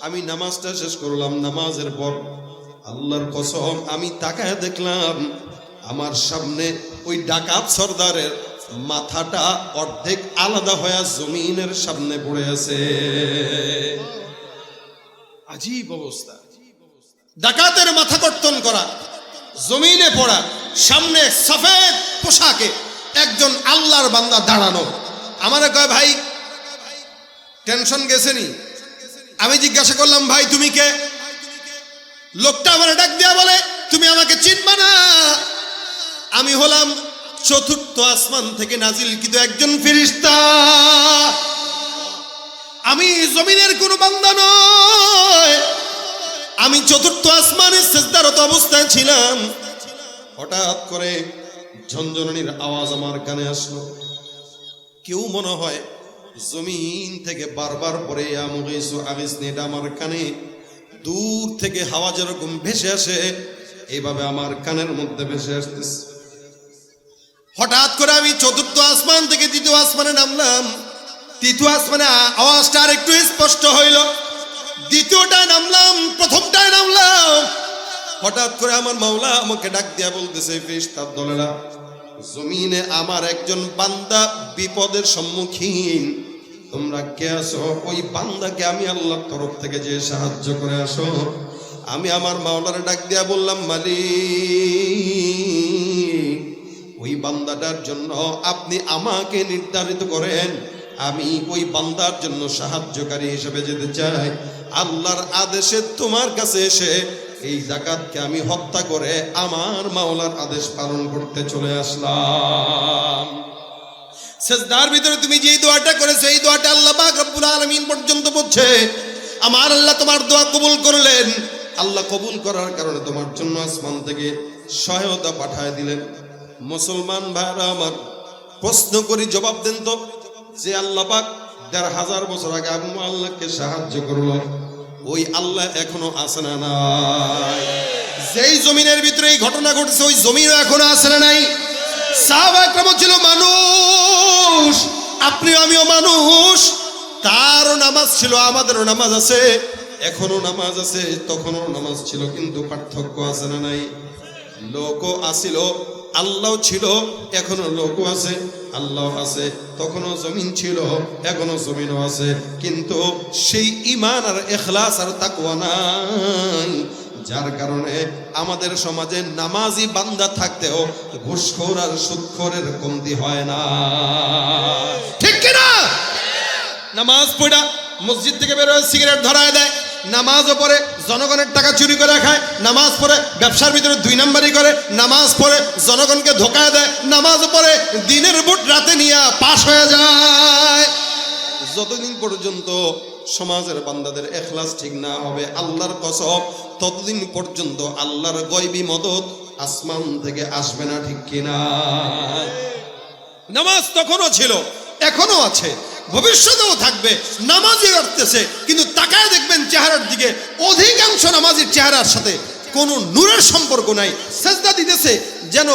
আমি নামাজটা শেষ করলাম। নামাজের পর আল্লাহর কসম আমি তাকায় দেখলাম আমার সামনে ওই ডাকাত সর্দারের মাথাটা অর্ধেক আলাদা হয়ে জমিনের সামনে পড়ে আছে। আজীব অবস্থা, ডাকাতের মাথা কর্তন করা, জমিনে পড়া, সামনে সফেদ পোশাকে একজন আল্লাহর বান্দা দাঁড়ানো। আমারে কয়, ভাই টেনশন গেছেনি? আমি জিজ্ঞাসা করলাম, ভাই তুমি কে? লোকটা আমার ডাক দিয়া বলে, তুমি আমাকে চিনবা না, আমি হলাম চতুর্থ আসমান থেকে নাজিলকৃত একজন ফেরেশতা, আমি জমিনের কোনো বান্দা নয়, আমি চতুর্থ আসমানের সিজদারত অবস্থায় ছিলাম। হঠাৎ করে ঝনঝনানির আওয়াজ আমার কানে আসলো। কেউ মনে হয় জমিন থেকে বারবার পরে ইয়া মুগীসু আগিসনি, এটা আমার কানে দূর থেকে হাওয়া যেরকম ভেসে আসে এইভাবে আমার কানের মধ্যে ভেসে আসতেছে। হঠাৎ করে আমি চতুর্থ আসমান থেকে তৃতীয় আসমানে নামলাম। তৃতীয় আসমানে আওয়াজটা আর একটু স্পষ্ট হইল। দ্বিতীয়টায় নামলাম, প্রথমটায় নামলাম। হঠাৎ করে আমার মাওলা আমাকে ডাক দিয়া বলতেছে, ফেরেশতার দলেরা, জমিনে আমার একজন বান্দা বিপদের সম্মুখীন, তোমরা কে আসো? ওই বান্দাকে আমি আল্লাহর তরফ থেকে যে সাহায্য করে আসো। আমি আমার মাওলার ডাক দিয়া বললাম, মালিক, ওই বান্দাটার জন্য আপনি আমাকে নির্ধারিত করেন, আমি ওই বান্দার জন্য সাহায্যকারী হিসেবে যেতে চাই। আল্লাহর আদেশে তোমার কাছে এসে এই জাকাতকে আমি হত্যা করে আমার মাওলার আদেশ পালন করতে চলে আসলাম। সেজদার ভিতরে তুমি যে দোয়াটা করেছো, এই দোয়াটা আল্লাহ পাক রব্বুল আলামিন পর্যন্ত পৌঁছে। আমার আল্লাহ তোমার দোয়া কবুল করলেন। আল্লাহ কবুল করার কারণে তোমার জন্য আসমান থেকে সহায়তা পাঠায় দিলেন। মুসলমান ভাইরা আমার, প্রশ্ন করি, জবাব দেন তো, যে আল্লাহ পাক ১৫০০ বছর আগে আবু আল্লাহকে সাহায্য করলো, ওই আল্লাহ এখনো আছে না নাই? যেই জমিনের ভিতরে এই ঘটনা ঘটেছে ওই জমিনও এখনো আছে না নাই? সাহাবা একরাম ছিল মানুষ, আপনিও আমিও মানুষ। তারও নামাজ ছিল, আমাদেরও নামাজ আছে, এখনো নামাজ আছে, তখনও নামাজ ছিল, কিন্তু পার্থক্য আছে না নাই? লোকও আসিল, আল্লাহ ছিল, এখনো লোকও আছে, আল্লাহ আছে, তখনও জমিন ছিল, এখনো জমিনও আছে, কিন্তু সেই ঈমান আর ইখলাস আর তাকওয়া নাই, যার কারণে আমাদের সমাজে নামাজি বান্দা থাকতেও ঘুষখোর আর সুদখোরের কমতি হয় না। ঠিক কিনা? নামাজ পড়া মসজিদ থেকে বের হয়ে সিগারেট ধরায় দেয়, নামাজও পড়ে জনগণের টাকা চুরি করে খায়, নামাজ পড়ে ব্যবসার ভিতরে ২ নাম্বারি করে, নামাজ পড়ে জনগণকে ধোঁকা দেয়, নামাজ পড়ে দিনের বুট রাতে নিয়ে পাশ হয়ে যায়। যতদিন পর্যন্ত সমাজের বান্দাদের ইখলাস ঠিক না হবে, আল্লাহর কসম, ততদিন পর্যন্ত আল্লাহর গায়বী মদদ আসমান থেকে আসবে না। ঠিক কিনা? নামাজ তখনও ছিল, এখনো আছে, ভবিষ্যতেও থাকবে। নামাজি করতেছে, কিন্তু তাকায় দেখবেন চেহারার দিকে, অধিকাংশ নামাজির চেহারার সাথে কোনো নূরের সম্পর্ক নাই। সেজদা দিতেছে যেন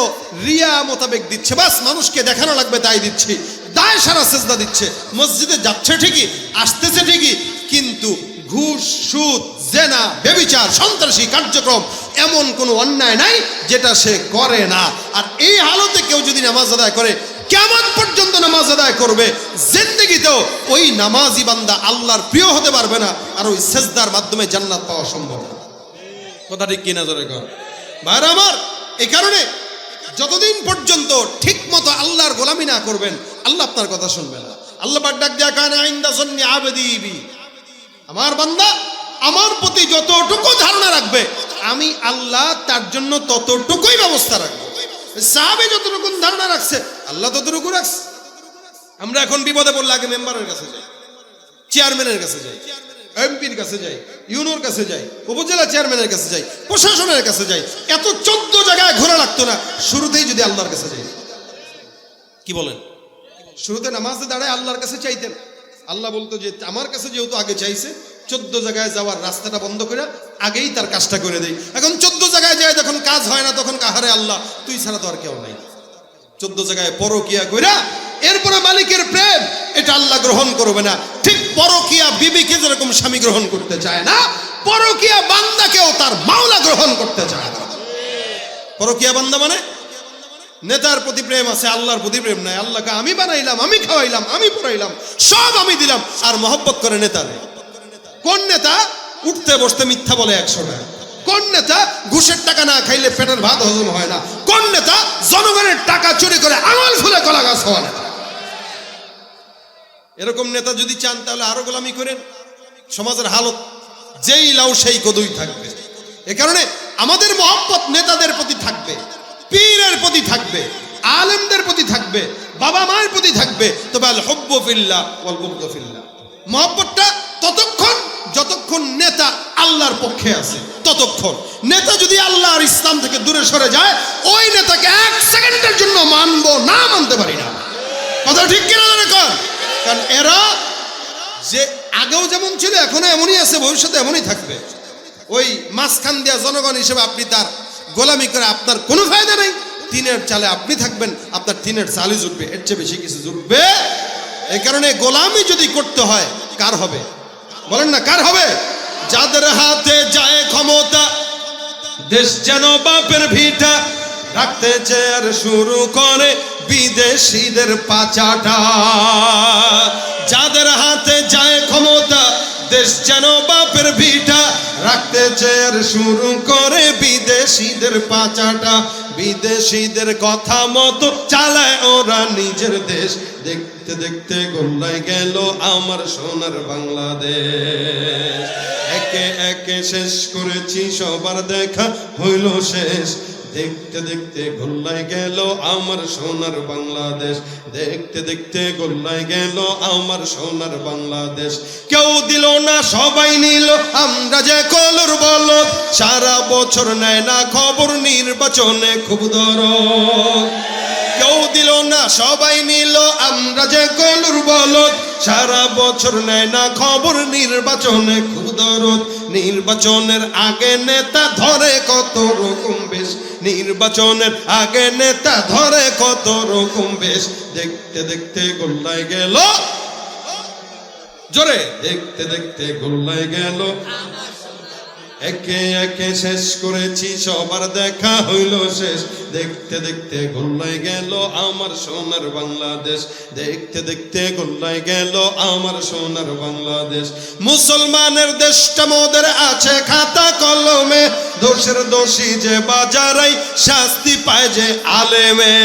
রিয়া মোতাবেক দিচ্ছে, বাস মানুষকে দেখানো লাগবে তাই দিচ্ছে, দায় সারা সেজদা দিচ্ছে। মসজিদে যাচ্ছে ঠিকই, আসতেছে ঠিকই, কিন্তু ঘুষ, সুদ, জেনা, ব্যভিচার, সন্ত্রাসী কার্যক্রম, এমন কোনো অন্যায় নাই যেটা সে করে না। আর এই হালতে কেউ যদি নামাজ আদায় করে, কিয়ামত পর্যন্ত নামাজ আদায় করবে, জিন্দেগিতেও ওই নামাজি বান্দা আল্লাহর প্রিয় হতে পারবে না, আর ওই সেজদার মাধ্যমে জান্নাত পাওয়া সম্ভব না। কথা ঠিক কিনা জোরে কর ভাইরা আমার। এই কারণে যতদিন পর্যন্ত ঠিক মতো আল্লাহর গোলামি না করবেন, আল্লাহ আপনার কথা শুনবে না। আল্লাহ পাক ডাক দেয়া কানা ইনদা যান্নি আবদি বি, আমার বান্দা আমার প্রতি যতটুকু ধারণা রাখবে, আমি আল্লাহ তার জন্য ততটুকুই ব্যবস্থা রাখবো। সাহাবী যতটুকু ধারণা রাখছে আল্লাহ ততটুকু রাখছে। আমরা এখন বিপদে পড়লে আগে মেম্বারের কাছে যাই, চেয়ারম্যানের কাছে যাই, এমপির কাছে যাই, ইউনোর কাছে যাই, উপজেলা চেয়ারম্যানের কাছে যাই, প্রশাসনের কাছে যাই। এত 14 জায়গায় ঘোরা লাগতো না শুরুতেই যদি আল্লাহর কাছে যাই। কি বলেন? শুরুতে নামাজে দাঁড়ায় আল্লাহর কাছে চাইতেন, আল্লাহ বলতো যে আমার কাছে যেহেতু আগে চাইছে 14 জায়গায় যাওয়ার রাস্তাটা বন্ধ করে আগেই তার কাজটা করে দেই। এখন 14 জায়গায় যায় যখন কাজ হয় না তখন কাহারে আল্লাহ তুই ছাড়া তো আর কেউ নাই। 14 জায়গায় পরকিয়া কইরা এরপরে মালিকের প্রেম এটা আল্লাহ গ্রহণ করবে না। ঠিক পরকিয়া বিবিকে যেরকম স্বামী গ্রহণ করতে চায় না, পরকিয়া বান্দাকেও তার মাওলা গ্রহণ করতে চায় না। পরকিয়া বান্দা মানে নেতার প্রতি প্রেম আছে, আল্লাহর প্রতি প্রেম নাই। আল্লাহকে আমি বানাইলাম, আমি খাওয়াইলাম, আমি পড়াইলাম, সব আমি দিলাম, আর মহব্বত করে নেতারে। কোন নেতা উঠতে বসতে মিথ্যা বলে 100 টাকা? কোন নেতা ঘুষের টাকা না খাইলে পেটের ভাত হজম হয় না? কোন নেতা জনগণের টাকা চুরি করে আঙুল ফুলে কলা গাছ হওয়া নেতা? এরকম নেতা যদি চান তাহলে আরো গোলামি করেন। সমাজের হালত যেই লাউ সেই কদুই থাকবে। এ কারণে আমাদের মহব্বত নেতাদের প্রতি থাকবে, পীরের প্রতি থাকবে, আলেমদের প্রতি থাকবে, বাবা মায়ের প্রতি থাকবে। তবে আল হুব্বু ফিল্লাহ ওয়াল বুগদু ফিল্লাহ, মহব্বতটা ততক্ষণ যতক্ষণ নেতা আল্লাহর পক্ষে আছে ততক্ষণ। নেতা যদি আল্লাহ আর ইসলাম থেকে দূরে সরে যায় ওই নেতাকে 1 সেকেন্ডের জন্য মানবো না, মানতে পারি না। কথা ঠিক কিনা জানেন? কারণ এরা যে আগেও যেমন ছিল এখনো এমনই আছে, ভবিষ্যতে এমনই থাকবে। ওই মাঝখান দিয়া জনগণ হিসেবে আপনি তার গোলামি করে আপনার কোনো ফায়দা নেই। টিনের চালে আপনি থাকবেন, আপনার টিনের চালই জুটবে, এর চেয়ে বেশি কিছু জুটবে। এই কারণে গোলামি যদি করতে হয় কার হবে বলেন না? কার হবে? যাদের হাতে যায় ক্ষমতা, দেশ যেন বাপের ভিটা, রাখতে চেয়ার শুরু করে বিদেশিদের পাচাটা। যাদের হাতে যায় ক্ষমতা, দেশ যেন বাপের ভিটা, রাখতে চেয়ার শুরু করে বিদেশিদের পাচাটা। বিদেশিদের কথা মতো চালায় ওরা নিজের দেশ। দেখতে দেখতে গোল্লায় গেল আমার সোনার বাংলাদেশ। একে একে শেষ করেছি সবার দেখা হইল শেষ। দেখতে দেখতে গোল্লায় গেল আমার সোনার বাংলাদেশ। দেখতে দেখতে গোল্লায় গেল আমার সোনার বাংলাদেশ। কেউ দিল না সবাই নিল, আমরা যে কলর বলদ, সারা বছর নেয় না খবর, নির্বাচনে খুব দরদ। কেউ দিল না সবাই নিল, আমরা যে কলর বলদ, সারা বছর নেয় না খবর, নির্বাচনে খুব দরদ। নির্বাচনের আগে নেতা ধরে কত রকম বেশ, নির্বাচনের আগে নেতা ধরে কত রকম বেশ। দেখতে দেখতে গোল্লায় গেল জোরে, দেখতে দেখতে গোল্লায় গেল। একে একে শেষ করেছি সবার দেখা হইল শেষ। দেখতে দেখতে গোল্লায় গেল আমার সোনার বাংলাদেশ। দেখতে দেখতে গোল্লায় গেল আমার সোনার বাংলাদেশ। মুসলমানের দেশটা মোদের আছে খাতা কলমে, দোষের দোষী যে বাজারাই শাস্তি পায় যে আলেমে।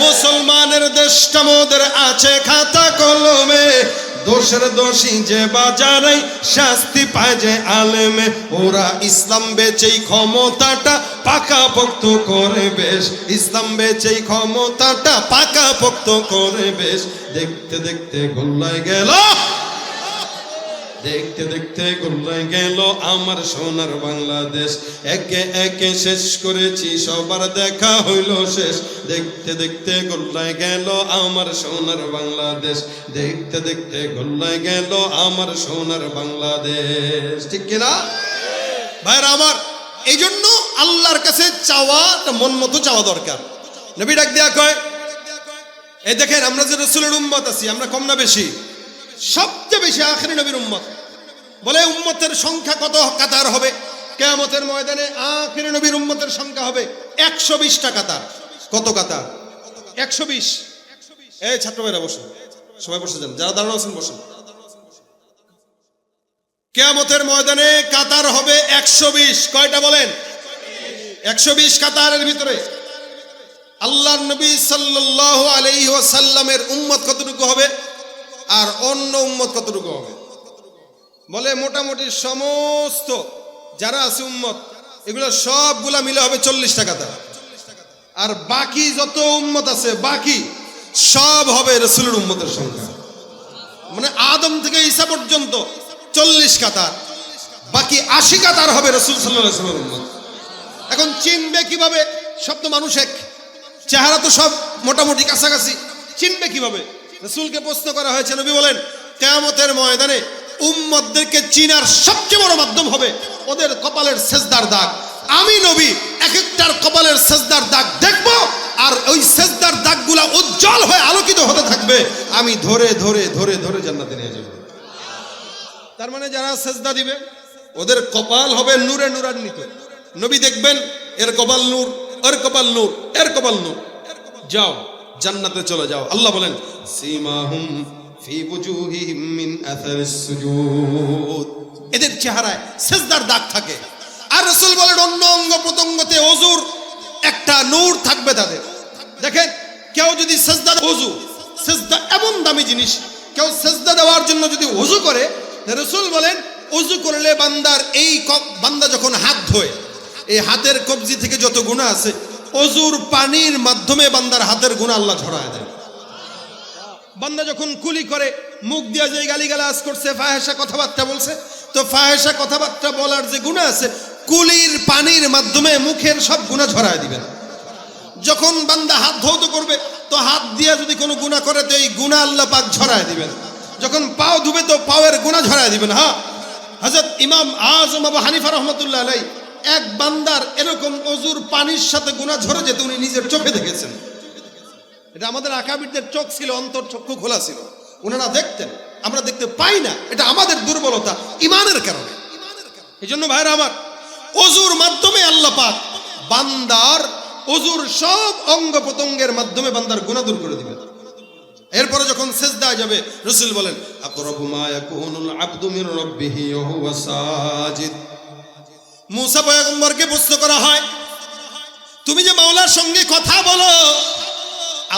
মুসলমানের দেশটা মোদের আছে খাতা কলমে, দোষের দোষী যে বাজারাই শাস্তি পায় যে আলেমে। ওরা ইসলাম বেচেই ক্ষমতাটা পাকাপোক্ত করে বেশ, ইসলাম বেচেই ক্ষমতাটা পাকাপোক্ত করে বেশ। দেখতে দেখতে গোল্লায় গেল, দেখতে দেখতে গোল্লায় গেল আমার সোনার বাংলাদেশ। একে একে শেষ করেছি সবার দেখা হইল শেষ। দেখতে দেখতে গোল্লায় গেল আমার সোনার বাংলাদেশ। দেখতে দেখতে গোল্লায় গেল আমার সোনার বাংলাদেশ। ঠিক কিনা ভাইরা আমার? এই জন্য আল্লাহর কাছে চাওয়া মন মতো চাওয়া দরকার। নবী ডাক দেয়া কয়, এই দেখেন আমরা যে রাসূলের উম্মত আছি, আমরা কম না বেশি? সবচেয়ে বেশি আখেরি নবীর উম্মত। বলে উম্মতের সংখ্যা কত কাতার হবে কিয়ামতের ময়দানে? আখেরি নবীর উম্মতের সংখ্যা হবে 120টা কাতার। কত কাতার? 120। এই ছাত্র ভাইরা বসুন, সবাই বসে যান, যারা দাঁড়ানো আছেন বসুন। কিয়ামতের ময়দানে কাতার হবে 120। কয়টা বলেন? 120 কাতারের ভিতরে আল্লাহর নবী সাল্লাল্লাহু আলাইহি ওয়াসাল্লামের উম্মত কতটুকু হবে আর অন্য উম্মত কতটুকু হবে? বলে মোটামুটি সমস্ত যারা আছে উম্মত এগুলো সবগুলা মিলে হবে 40টা কাতার। আর বাকি যত উম্মত আছে বাকি সব হবে রাসূলের উম্মতের সংখ্যা। মানে আদম থেকে ঈসা পর্যন্ত 40 কাতার, বাকি 80 কাতার হবে রাসূল সাল্লাল্লাহু আলাইহি ওয়াসাল্লামের উম্মত। এখন চিনবে কিভাবে? সব তো মানুষ এক, চেহারা তো সব মোটামুটি কাছাকাছি, চিনবে কিভাবে? রাসূলকে প্রশ্ন করা হয়েছে, নবী বলেন কিয়ামতের ময়দানে উম্মতদেরকে চিনার সবচেয়ে বড় মাধ্যম হবে ওদের কপালের সেজদার দাগ। আমি নবী এক একটার কপালের সেজদার দাগ দেখব, আর ওই সেজদার দাগগুলা উজ্জ্বল হয়ে আলোকিত হতে থাকবে, আমি ধরে ধরে ধরে ধরে জান্নাতে নিয়ে যাব। তার মানে যারা সেজদা দিবে ওদের কপাল হবে নূরে নূরান্বিত। নবী দেখবেন এর কপাল নূর, এর কপাল নূর, এর কপাল নূর, যাও জান্নাতে চলে যাও। আল্লাহ বলেন সীমাহুম ফি বুজুহিহিম মিন আথারিস সুজুদ, এদের চেহারায় সেজদার দাগ থাকে। আর রাসূল বলেন অন্য অঙ্গ প্রত্যঙ্গতে ওযুর একটা নূর থাকবে তাদের। দেখেন কেউ যদি সেজদা, ওযু সেজদা এমন দামি জিনিস, কেউ সেজদা দেওয়ার জন্য যদি ওযু করে, রাসূল বলেন ওযু করলে বান্দার এই বান্দা যখন হাত ধোয়, এই হাতের কবজি থেকে যত গুনাহ আছে ওযুর পানির মাধ্যমে বান্দার হাতের গুনাহ আল্লাহ ঝরায় দেয়। বান্দা যখন কুলি করে, মুখ দিয়ে যে গালিগালাজ করছে, ফাহেসা কথাবার্তা বলছে, তো ফাহেসা কথাবার্তা বলার যে গুনাহ আছে কুলির পানির মাধ্যমে মুখের সব গুনাহ ঝরায় দিবেন। যখন বান্দা হাত ধৌত করবে, তো হাত দিয়ে যদি কোনো গুনাহ করে তো এই গুনাহ আল্লাহ পাক ঝরায় দিবেন। যখন পাও ধুবে তো পাওয়ের গুনাহ ঝরায় দিবেন। হ্যাঁ, হযরত ইমাম আযম আবু হানিফা রাহমাতুল্লাহ আলাইহি এক বান্দার এরকম ওযুর পানির সাথে গুনাহ ঝরে যেতে উনি নিজের চোখে দেখেছেন। এটা আমাদের আকাবিরদের চোখ ছিল, অন্তর চক্ষু খোলা ছিল, ওনারা দেখতেন, আমরা দেখতে পাই না। এটা আমাদের দুর্বলতা, ঈমানের কারণে। এই জন্য ভাইরা আমার, ওযুর মাধ্যমে আল্লাহ পাক বান্দার ওযুর সব অঙ্গ প্রত্যঙ্গের মাধ্যমে বান্দার গুনাহ দূর করে দিবেন। এরপরে যখন সিজদায় যাবে, রাসূল বলেন আকরাবু মা ইয়াকুনুল আবদু মির রাব্বিহি ওয়া হুয়া সাজিদ। মুসা পয়গম্বরকে প্রশ্ন করা হয়, তুমি যে মাওলার সঙ্গে কথা বলো,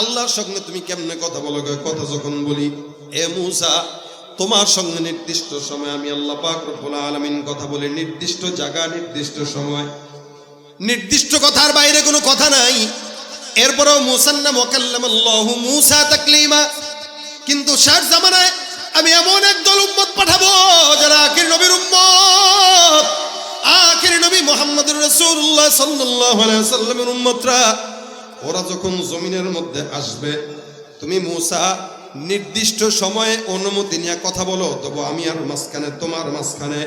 আল্লাহর সঙ্গে তুমি কেমনে কথা বলো? কথা যখন বলি, এ মুসা তোমার সঙ্গে নির্দিষ্ট সময় আমি আল্লাহ পাক রব্বুল আলামিন কথা বলি, নির্দিষ্ট জায়গা, নির্দিষ্ট সময়, নির্দিষ্ট কথার বাইরে কোনো কথা নাই। এরপরেও মুসান্না মুকাল্লামাল্লাহু মুসা তাকলিমা। কিন্তু শেষ জামানায় আমি এমন একদল উম্মত পাঠাবো যারা আখির নবীর উম্মত, আখির নবী মুহাম্মদুর রাসূলুল্লাহ সাল্লাল্লাহু আলাইহি ওয়াসাল্লামের উম্মতরা, ওরা যখন জমিনের মধ্যে আসবে, তুমি মুসা নির্দিষ্ট সময়ে অনুমতি নিয়ে কথা বলো, তবে আমি আর মাঝখানে, তোমার মাঝখানে,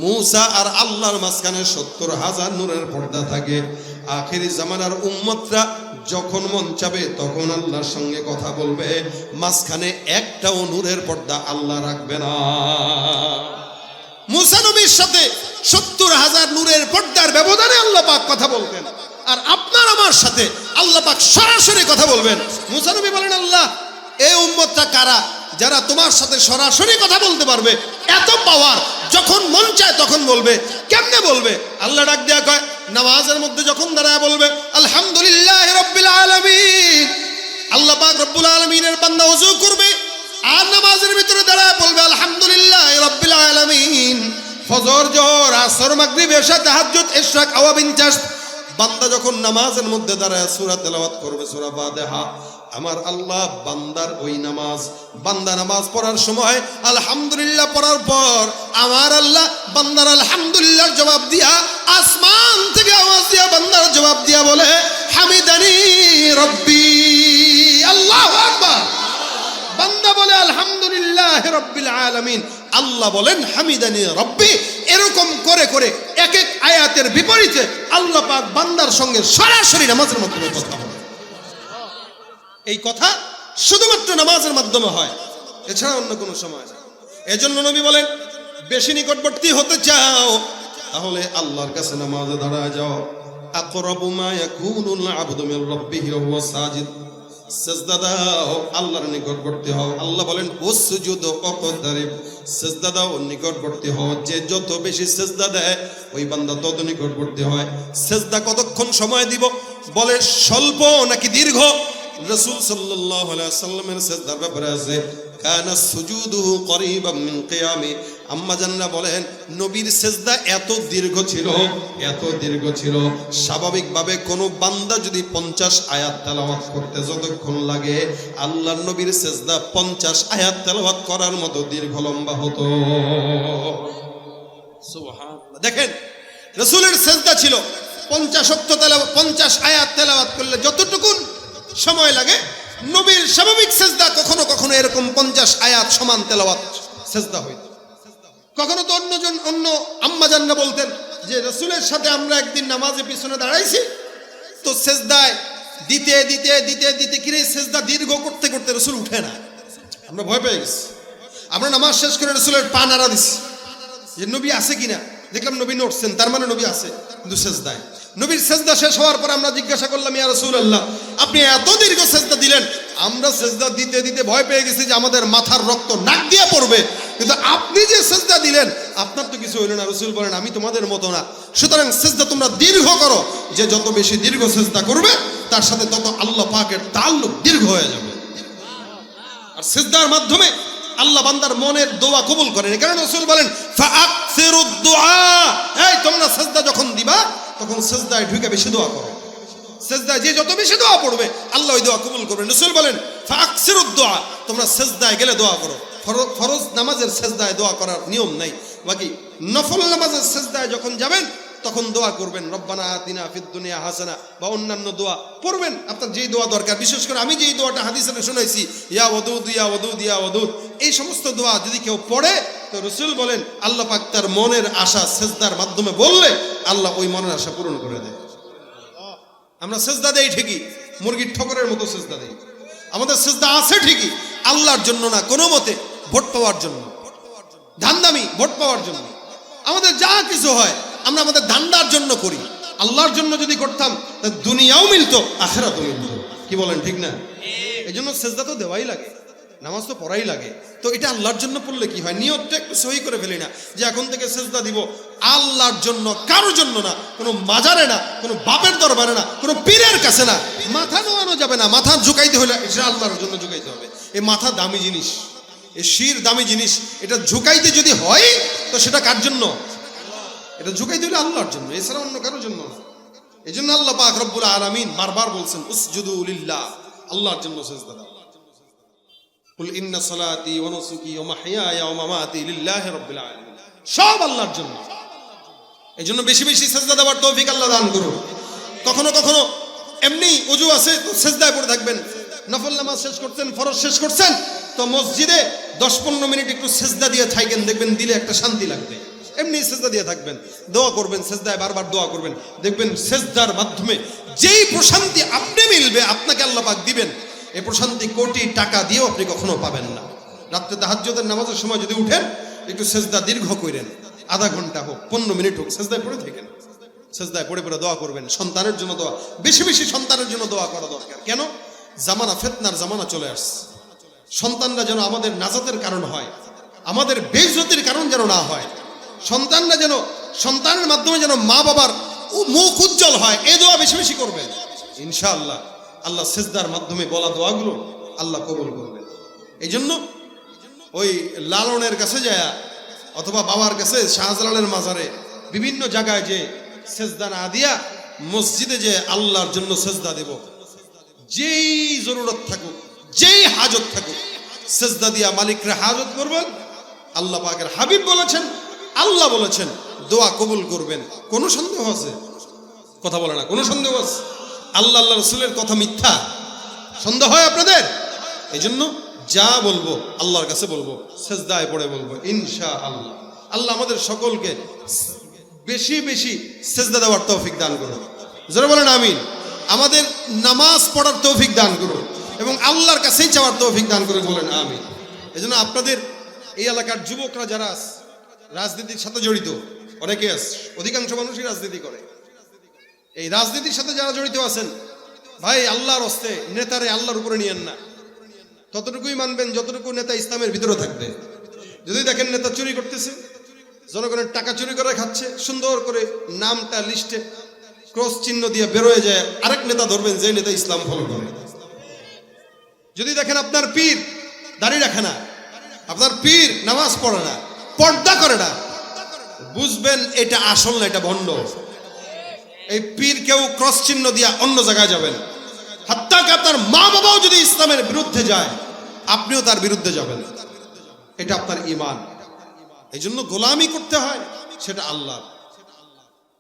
মুসা আর আল্লাহর মাঝখানে 70,000 নূরের পর্দা থাকে। আখিরি জামানার উম্মতরা যখন মন চাবে তখন আল্লাহর সঙ্গে কথা বলবে, মাঝখানে একটাও নূরের পর্দা আল্লাহ রাখবে না। মুসা নবীর সাথে 70,000 নূরের পর্দার ব্যবধানে আল্লাহ পাক কথা বলতেন, আর আপনার আমার সাথে আল্লাহ পাক সরাসরি কথা বলবেন। মুসা নবী বলেন, আল্লাহ এই উম্মতটা কারা যারা তোমার সাথে সরাসরি কথা বলতে পারবে? এত পাওয়ার, যখন মন চায় তখন বলবে। কেমনে বলবে? আল্লাহ ডাক দেয়া কয়, নামাজের মধ্যে যখন দাঁড়ায় বলবে আলহামদুলিল্লাহি রাব্বিল আলামিন। আল্লাহ পাক রব্বুল আলামিনের বান্দা ওযু করবে আর নামাজের ভিতরে দাঁড়ায় বলবে আলহামদুলিল্লাহি রাব্বিল আলামিন। ফজর, জোহর, আসর, মাগরিব, এশা, তাহাজ্জুদ, ইশরাক, আওয়াবিন, চাষ, বান্দা যখন নামাজের মধ্যে দাঁড়ায় সূরা তেলাওয়াত করবে, সূরা ফাতিহা, আমার আল্লাহ বান্দার ওই নামাজ, বান্দা নামাজ পড়ার সময় আলহামদুলিল্লাহ পড়ার পর আমার আল্লাহ বান্দার আলহামদুলিল্লাহর জবাব দিয়া আসমান থেকে আওয়াজ দিয়া বান্দার জবাব দিয়া বলে হামিদানি রব্বি। আল্লাহু আকবার। বান্দা বলে আলহামদুলিল্লাহি রাব্বিল আলামিন, আল্লাহ বলেন হামিদানি রব্বি। এরকম করে করে এক এক আয়াতের বিপরীতে আল্লাহ পাক বান্দার সঙ্গে সরাসরি নামাজের মাধ্যমে কথা বলেন। এই কথা শুধুমাত্র নামাজের মাধ্যমে হয়, এছাড়া অন্য কোনো সময় না। এজন্য নবী বলেন, বেশি নিকটবর্তী হতে চাও তাহলে আল্লাহর কাছে নামাজে দাঁড়ায় যাও। আকরাবু মা ইয়াকুনুল আবদু মির রাব্বিহি ওয়া হুয়া সাজিদ। সিজদা দাও, আল্লাহর নিকটবর্তী হও। আল্লাহ বলেন ওয়াসজুদ ওয়াকতারিব, সিজদা দাও, নিকটবর্তী হও। যে যত বেশি সিজদা দেয় ওই বান্দা তত নিকটবর্তী হয়। সিজদা কতক্ষণ সময় দিব? বলে স্বল্প নাকি দীর্ঘ? রাসূল সাল্লাল্লাহু আলাইহি ওয়াসাল্লামের সিজদার ব্যাপারে আছে, কানা সুজুদুহু করিবাম মিন কিয়ামি, আম্মা জানরা বলেন নবীর সেজদা এত দীর্ঘ ছিল স্বাভাবিকভাবে কোনো বান্দা যদি 50 আয়াত তেলাওয়াত করতে যতক্ষণ লাগে, আল্লাহর নবীর সেজদা 50 আয়াত তেলাওয়াত করার মতো দীর্ঘ লম্বা হতো। সুবহানাল্লাহ। দেখেন রাসূলের সেজদা ছিল 50 আয়াত তেলাওয়াত করলে যতটুকু সময় লাগে, নবীর স্বাভাবিক সেজদা কখনো কখনো এরকম 50 আয়াত সমান তেলাওয়াত সেজদা হইত। কখনো তো অন্য আম্মা জানরা বলতেন যে রাসূলের সাথে আমরা একদিন নামাজে পিছনে দাঁড়াইছি, তো সেজদায় দিতে দিতে দিতে দিতে কিরে সেজদা দীর্ঘ করতে করতে রাসূল উঠে না, আমরা ভয় পেয়ে গেছি। আমরা নামাজ শেষ করে রাসূলের পা নাড়া দিছি যে নবী আছে কিনা, দেখলাম নবী নড়ছেন, তার মানে নবী আছে, কিন্তু সেজদায়। নবীর সেজদা শেষ হওয়ার পর আমরা জিজ্ঞাসা করলাম, ইয়া রাসূলুল্লাহ আপনি এত দীর্ঘ সেজদা দিলেন, আমরা সেজদা দিতে দিতে ভয় পেয়ে গেছি যে আমাদের মাথার রক্ত নাক দিয়ে পড়বে, কিন্তু আপনি যে সেজদা দিলেন আপনার তো কিছু হইল না। রাসূল বলেন আমি তোমাদের মতো না, সুতরাং সেজদা তোমরা দীর্ঘ করো, যে যত বেশি দীর্ঘ সেজদা করবে তার সাথে তত আল্লাহ পাকের তাআল্লুক দীর্ঘ হয়ে যাবে। আর সেজদার মাধ্যমে আল্লাহ বান্দার মনের দোয়া কবুল করেন। কারণ রাসূল বলেন ফাআকসিরুদ দুআ, এই তোমরা সেজদা যখন দিবা তখন সেজদায় ঢুকে বেশি দোয়া করো। সেজদায় যে যত বেশি দোয়া পড়বে আল্লাহ ওই দোয়া কবুল করবেন। রাসূল বলেন ফাআকসিরুদ দুআ, তোমরা সেজদায় গেলে দোয়া করো। ফরজ নামাজের সেজদায় দোয়া করার নিয়ম নাই, বাকি নফল নামাজের সেজদায় যখন যাবেন তখন দোয়া করবেন রব্বানা আতিনা ফিদ দুনিয়া হাসানা বা অন্যান্য দোয়া পড়বেন আপনার যেই দোয়া দরকার। বিশেষ করে আমি যেই দোয়াটা হাদিসে শুনাইছি, ইয়া ওয়াদুদ ইয়া ওয়াদুদ ইয়া ওয়াদুদ, এই সমস্ত দোয়া যদি কেউ পড়ে তো রাসূল বলেন আল্লাহ পাক তার মনের আশা সেজদার মাধ্যমে বললে আল্লাহ ওই মনের আশা পূরণ করে দেয়। আমরা সেজদা দেই ঠিকই, মুরগির ঠোকরের মতো সেজদা দেই, আমাদের সেজদা আছে ঠিকই, আল্লাহর জন্য না, কোনো মতে ভোট পাওয়ার জন্য, ধান্দামি ভোট পাওয়ার জন্য। আমাদের যা কিছু হয় আমরা আমাদের ধান্দার জন্য করি। আল্লাহর জন্য যদি করতাম তা দুনিয়াও মিলতো আখিরাতও মিলতো। কি বলেন ঠিক না? এই জন্য সেজদা তো দেওয়াই লাগে, নামাজ তো পড়াই লাগে। তো এটা আল্লাহর জন্য পড়লে কি হয়, নিয়তটা একটু সহি করে ফেলি না যে এখন থেকে সেজদা দিব আল্লাহর জন্য, কারোর জন্য না, কোনো মাজারে না, কোনো বাপের দরবারে না, কোনো পীরের কাছে না। মাথা নোয়ানো যাবে না, মাথা ঝুঁকাইতে হলে এটা আল্লাহর জন্য ঝুঁকাইতে হবে। এই মাথা দামি জিনিস, এই শির দামি জিনিস, এটা ঝুঁকাইতে যদি হয় তো সেটা কার জন্য? এটা ঝুঁকাইতে হলে আল্লাহর জন্য, এছাড়া অন্য কারোর জন্য না। এই জন্য আল্লাহ পাক রব্বুল আলামিন বারবার বলছেন উসজুদু লিল্লাহ, আল্লাহর জন্য সেজদা দাও। কুল ইন্না সালাতি ওয়া নুসুকি ওয়া মাহইয়ায়া ওয়া মামাতি লিল্লাহি রাব্বিল আলামিন, সব আল্লাহর জন্য। এই জন্য বেশি বেশি সেজদা দেওয়ার তৌফিক আল্লাহ দান করুন। কখনো কখনো এমনি ওযু আছে তো সেজদায় পড়ে থাকবেন, নফল নামাজ শেষ করছেন, ফরজ শেষ করছেন, তো মসজিদে 10-15 মিনিট একটু সেজদা দিয়ে থাকেন, দেখবেন দিলে একটা শান্তি লাগবে। এমনি সেজদা দিয়ে থাকবেন, দোয়া করবেন, সেজদায় বারবার দোয়া করবেন, দেখবেন সেজদার মাধ্যমে যেই প্রশান্তি আপনি মিলবে, আপনাকে আল্লাহ পাক দিবেন, এই প্রশান্তি কোটি টাকা দিয়েও আপনি কখনো পাবেন না। রাত্রে তাহাজ্জুদের নামাজের সময় যদি উঠেন একটু সেজদা দীর্ঘ করেন, আধা ঘন্টা হোক, 15 মিনিট হোক, সেজদায় পড়ে থাকেন, সেজদায় পড়ে পড়ে দোয়া করবেন। সন্তানের জন্য দোয়া, বেশি বেশি সন্তানের জন্য দোয়া করা দরকার। কেন? জামানা ফিতনার জামানা চলে আসছে। সন্তানরা যেন আমাদের নাজাতের কারণ হয়, আমাদের বেইজ্জতির কারণ যেন না হয়। সন্তানরা যেন, সন্তানের মাধ্যমে যেন মা বাবার মুখ উজ্জ্বল হয়, এই দোয়া বেশি বেশি করবেন। ইনশাআল্লাহ আল্লাহ সেজদার মাধ্যমে বলা দোয়াগুলো আল্লাহ কবুল করবেন। এই জন্য ওই লালনের কাছে যায় অথবা বাবার কাছে, শাহজালালের মাজারে, বিভিন্ন জায়গায় যে সেজদা না দিয়া মসজিদে যে আল্লাহর জন্য সেজদা দেব, যেই জরুরত থাকুক, যেই হাজত থাকুক, সেজদা দিয়া মালিকরে হাজত করবেন। আল্লাহ পাকের হাবিব বলেছেন, আল্লাহ বলেছেন দোয়া কবুল করবেন। কোনো সন্দেহ আছে? কথা বলে না, কোনো সন্দেহ আছে? আল্লাহ আল্লাহ রসুলের কথা মিথ্যা? সন্দেহ হয় আপনাদের? এই জন্য যা বলবো আল্লাহর কাছে বলবো, সেজদায় পড়ে বলবো ইনশাআল্লাহ। আল্লাহ আমাদের সকলকে বেশি বেশি সেজদা দেওয়ার তৌফিক দান করুন। যারা বলেন আমিন। আমাদের নামাজ পড়ার তৌফিক দান করুন এবং আল্লাহর কাছেই চাওয়ার তৌফিক দান করে বলেন আমিন। এই জন্য আপনাদের এই এলাকার যুবকরা যারা রাজনীতির সাথে জড়িত, অনেকে আছে, অধিকাংশ মানুষই রাজনীতি করে, এই রাজনীতির সাথে যারা জড়িত আছেন, ভাই আল্লাহর হস্তে নেতারে আল্লাহর উপরে নিয়েন না। ততটুকুই মানবেন যতটুকু নেতা ইসলামের ভিতরে থাকবে। যদি দেখেন নেতা চুরি করতেছে, জনগণের টাকা চুরি করে খাচ্ছে, সুন্দর করে নামটা লিস্টে ক্রস চিহ্ন দিয়ে বেরোয় যায়, আরেক নেতা ধরবেন যে নেতা ইসলাম ফলো করে। যদি দেখেন আপনার পীর দাড়ি রাখে না, আপনার পীর নামাজ পড়ে না, পর্দা করে না, বুঝবেন এটা আসল না, এটা ভণ্ড। এই পীর কেউ ক্রস চিহ্ন দিয়া অন্য জায়গায় যাবেন, হাত্তা কি আপনার মা বাবাও যদি ইসলামের বিরুদ্ধে যায় আপনিও তার বিরুদ্ধে যাবেন, এটা আপনার ঈমান। এই জন্য গোলামি করতে হয় সেটা আল্লাহর,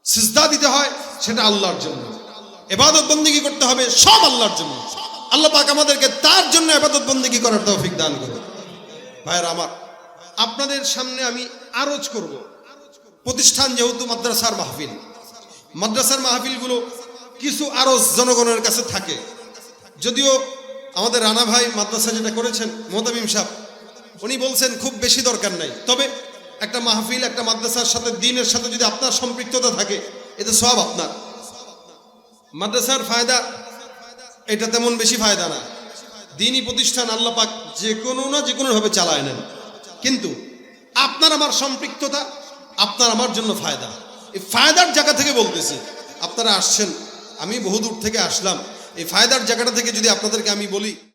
সিজদা দিতে হয় সেটা আল্লাহর জন্য, ইবাদত বন্দেগী করতে হবে সব আল্লাহর জন্য। আল্লাহ পাক আমাদেরকে তার জন্য ইবাদত বন্দেগী করার তৌফিক দান করুন। ভাইরা আমার, আপনাদের সামনে আমি আরজ করব, প্রতিষ্ঠান যেহেতু মাদ্রাসার মাহফিল, মাদ্রাসার মাহফিলগুলো কিছু আরজ জনগণের কাছে থাকে। যদিও আমাদের রানা ভাই মাদ্রাসা যেটা করেছেন মোহতামিম সাহেব, উনি বলছেন খুব বেশি দরকার নাই, তবে একটা মাহফিল একটা মাদ্রাসার সাথে দিনের সাথে যদি আপনার সম্পৃক্ততা থাকে এতে সব আপনার। মাদ্রাসার ফায়দা এটা তেমন বেশি ফায়দা না, দিনই প্রতিষ্ঠান আল্লাহ পাক যে কোনো না যে কোনোভাবে চালায় নেন, কিন্তু আপনার আমার সম্পৃক্ততা আপনার আমার জন্য ফায়দা। এই ফায়দার জায়গা থেকে বলতেছি, আপনারা আসছেন, আমি বহুদূর থেকে আসলাম, এই ফায়দার জায়গাটা থেকে যদি আপনাদেরকে আমি বলি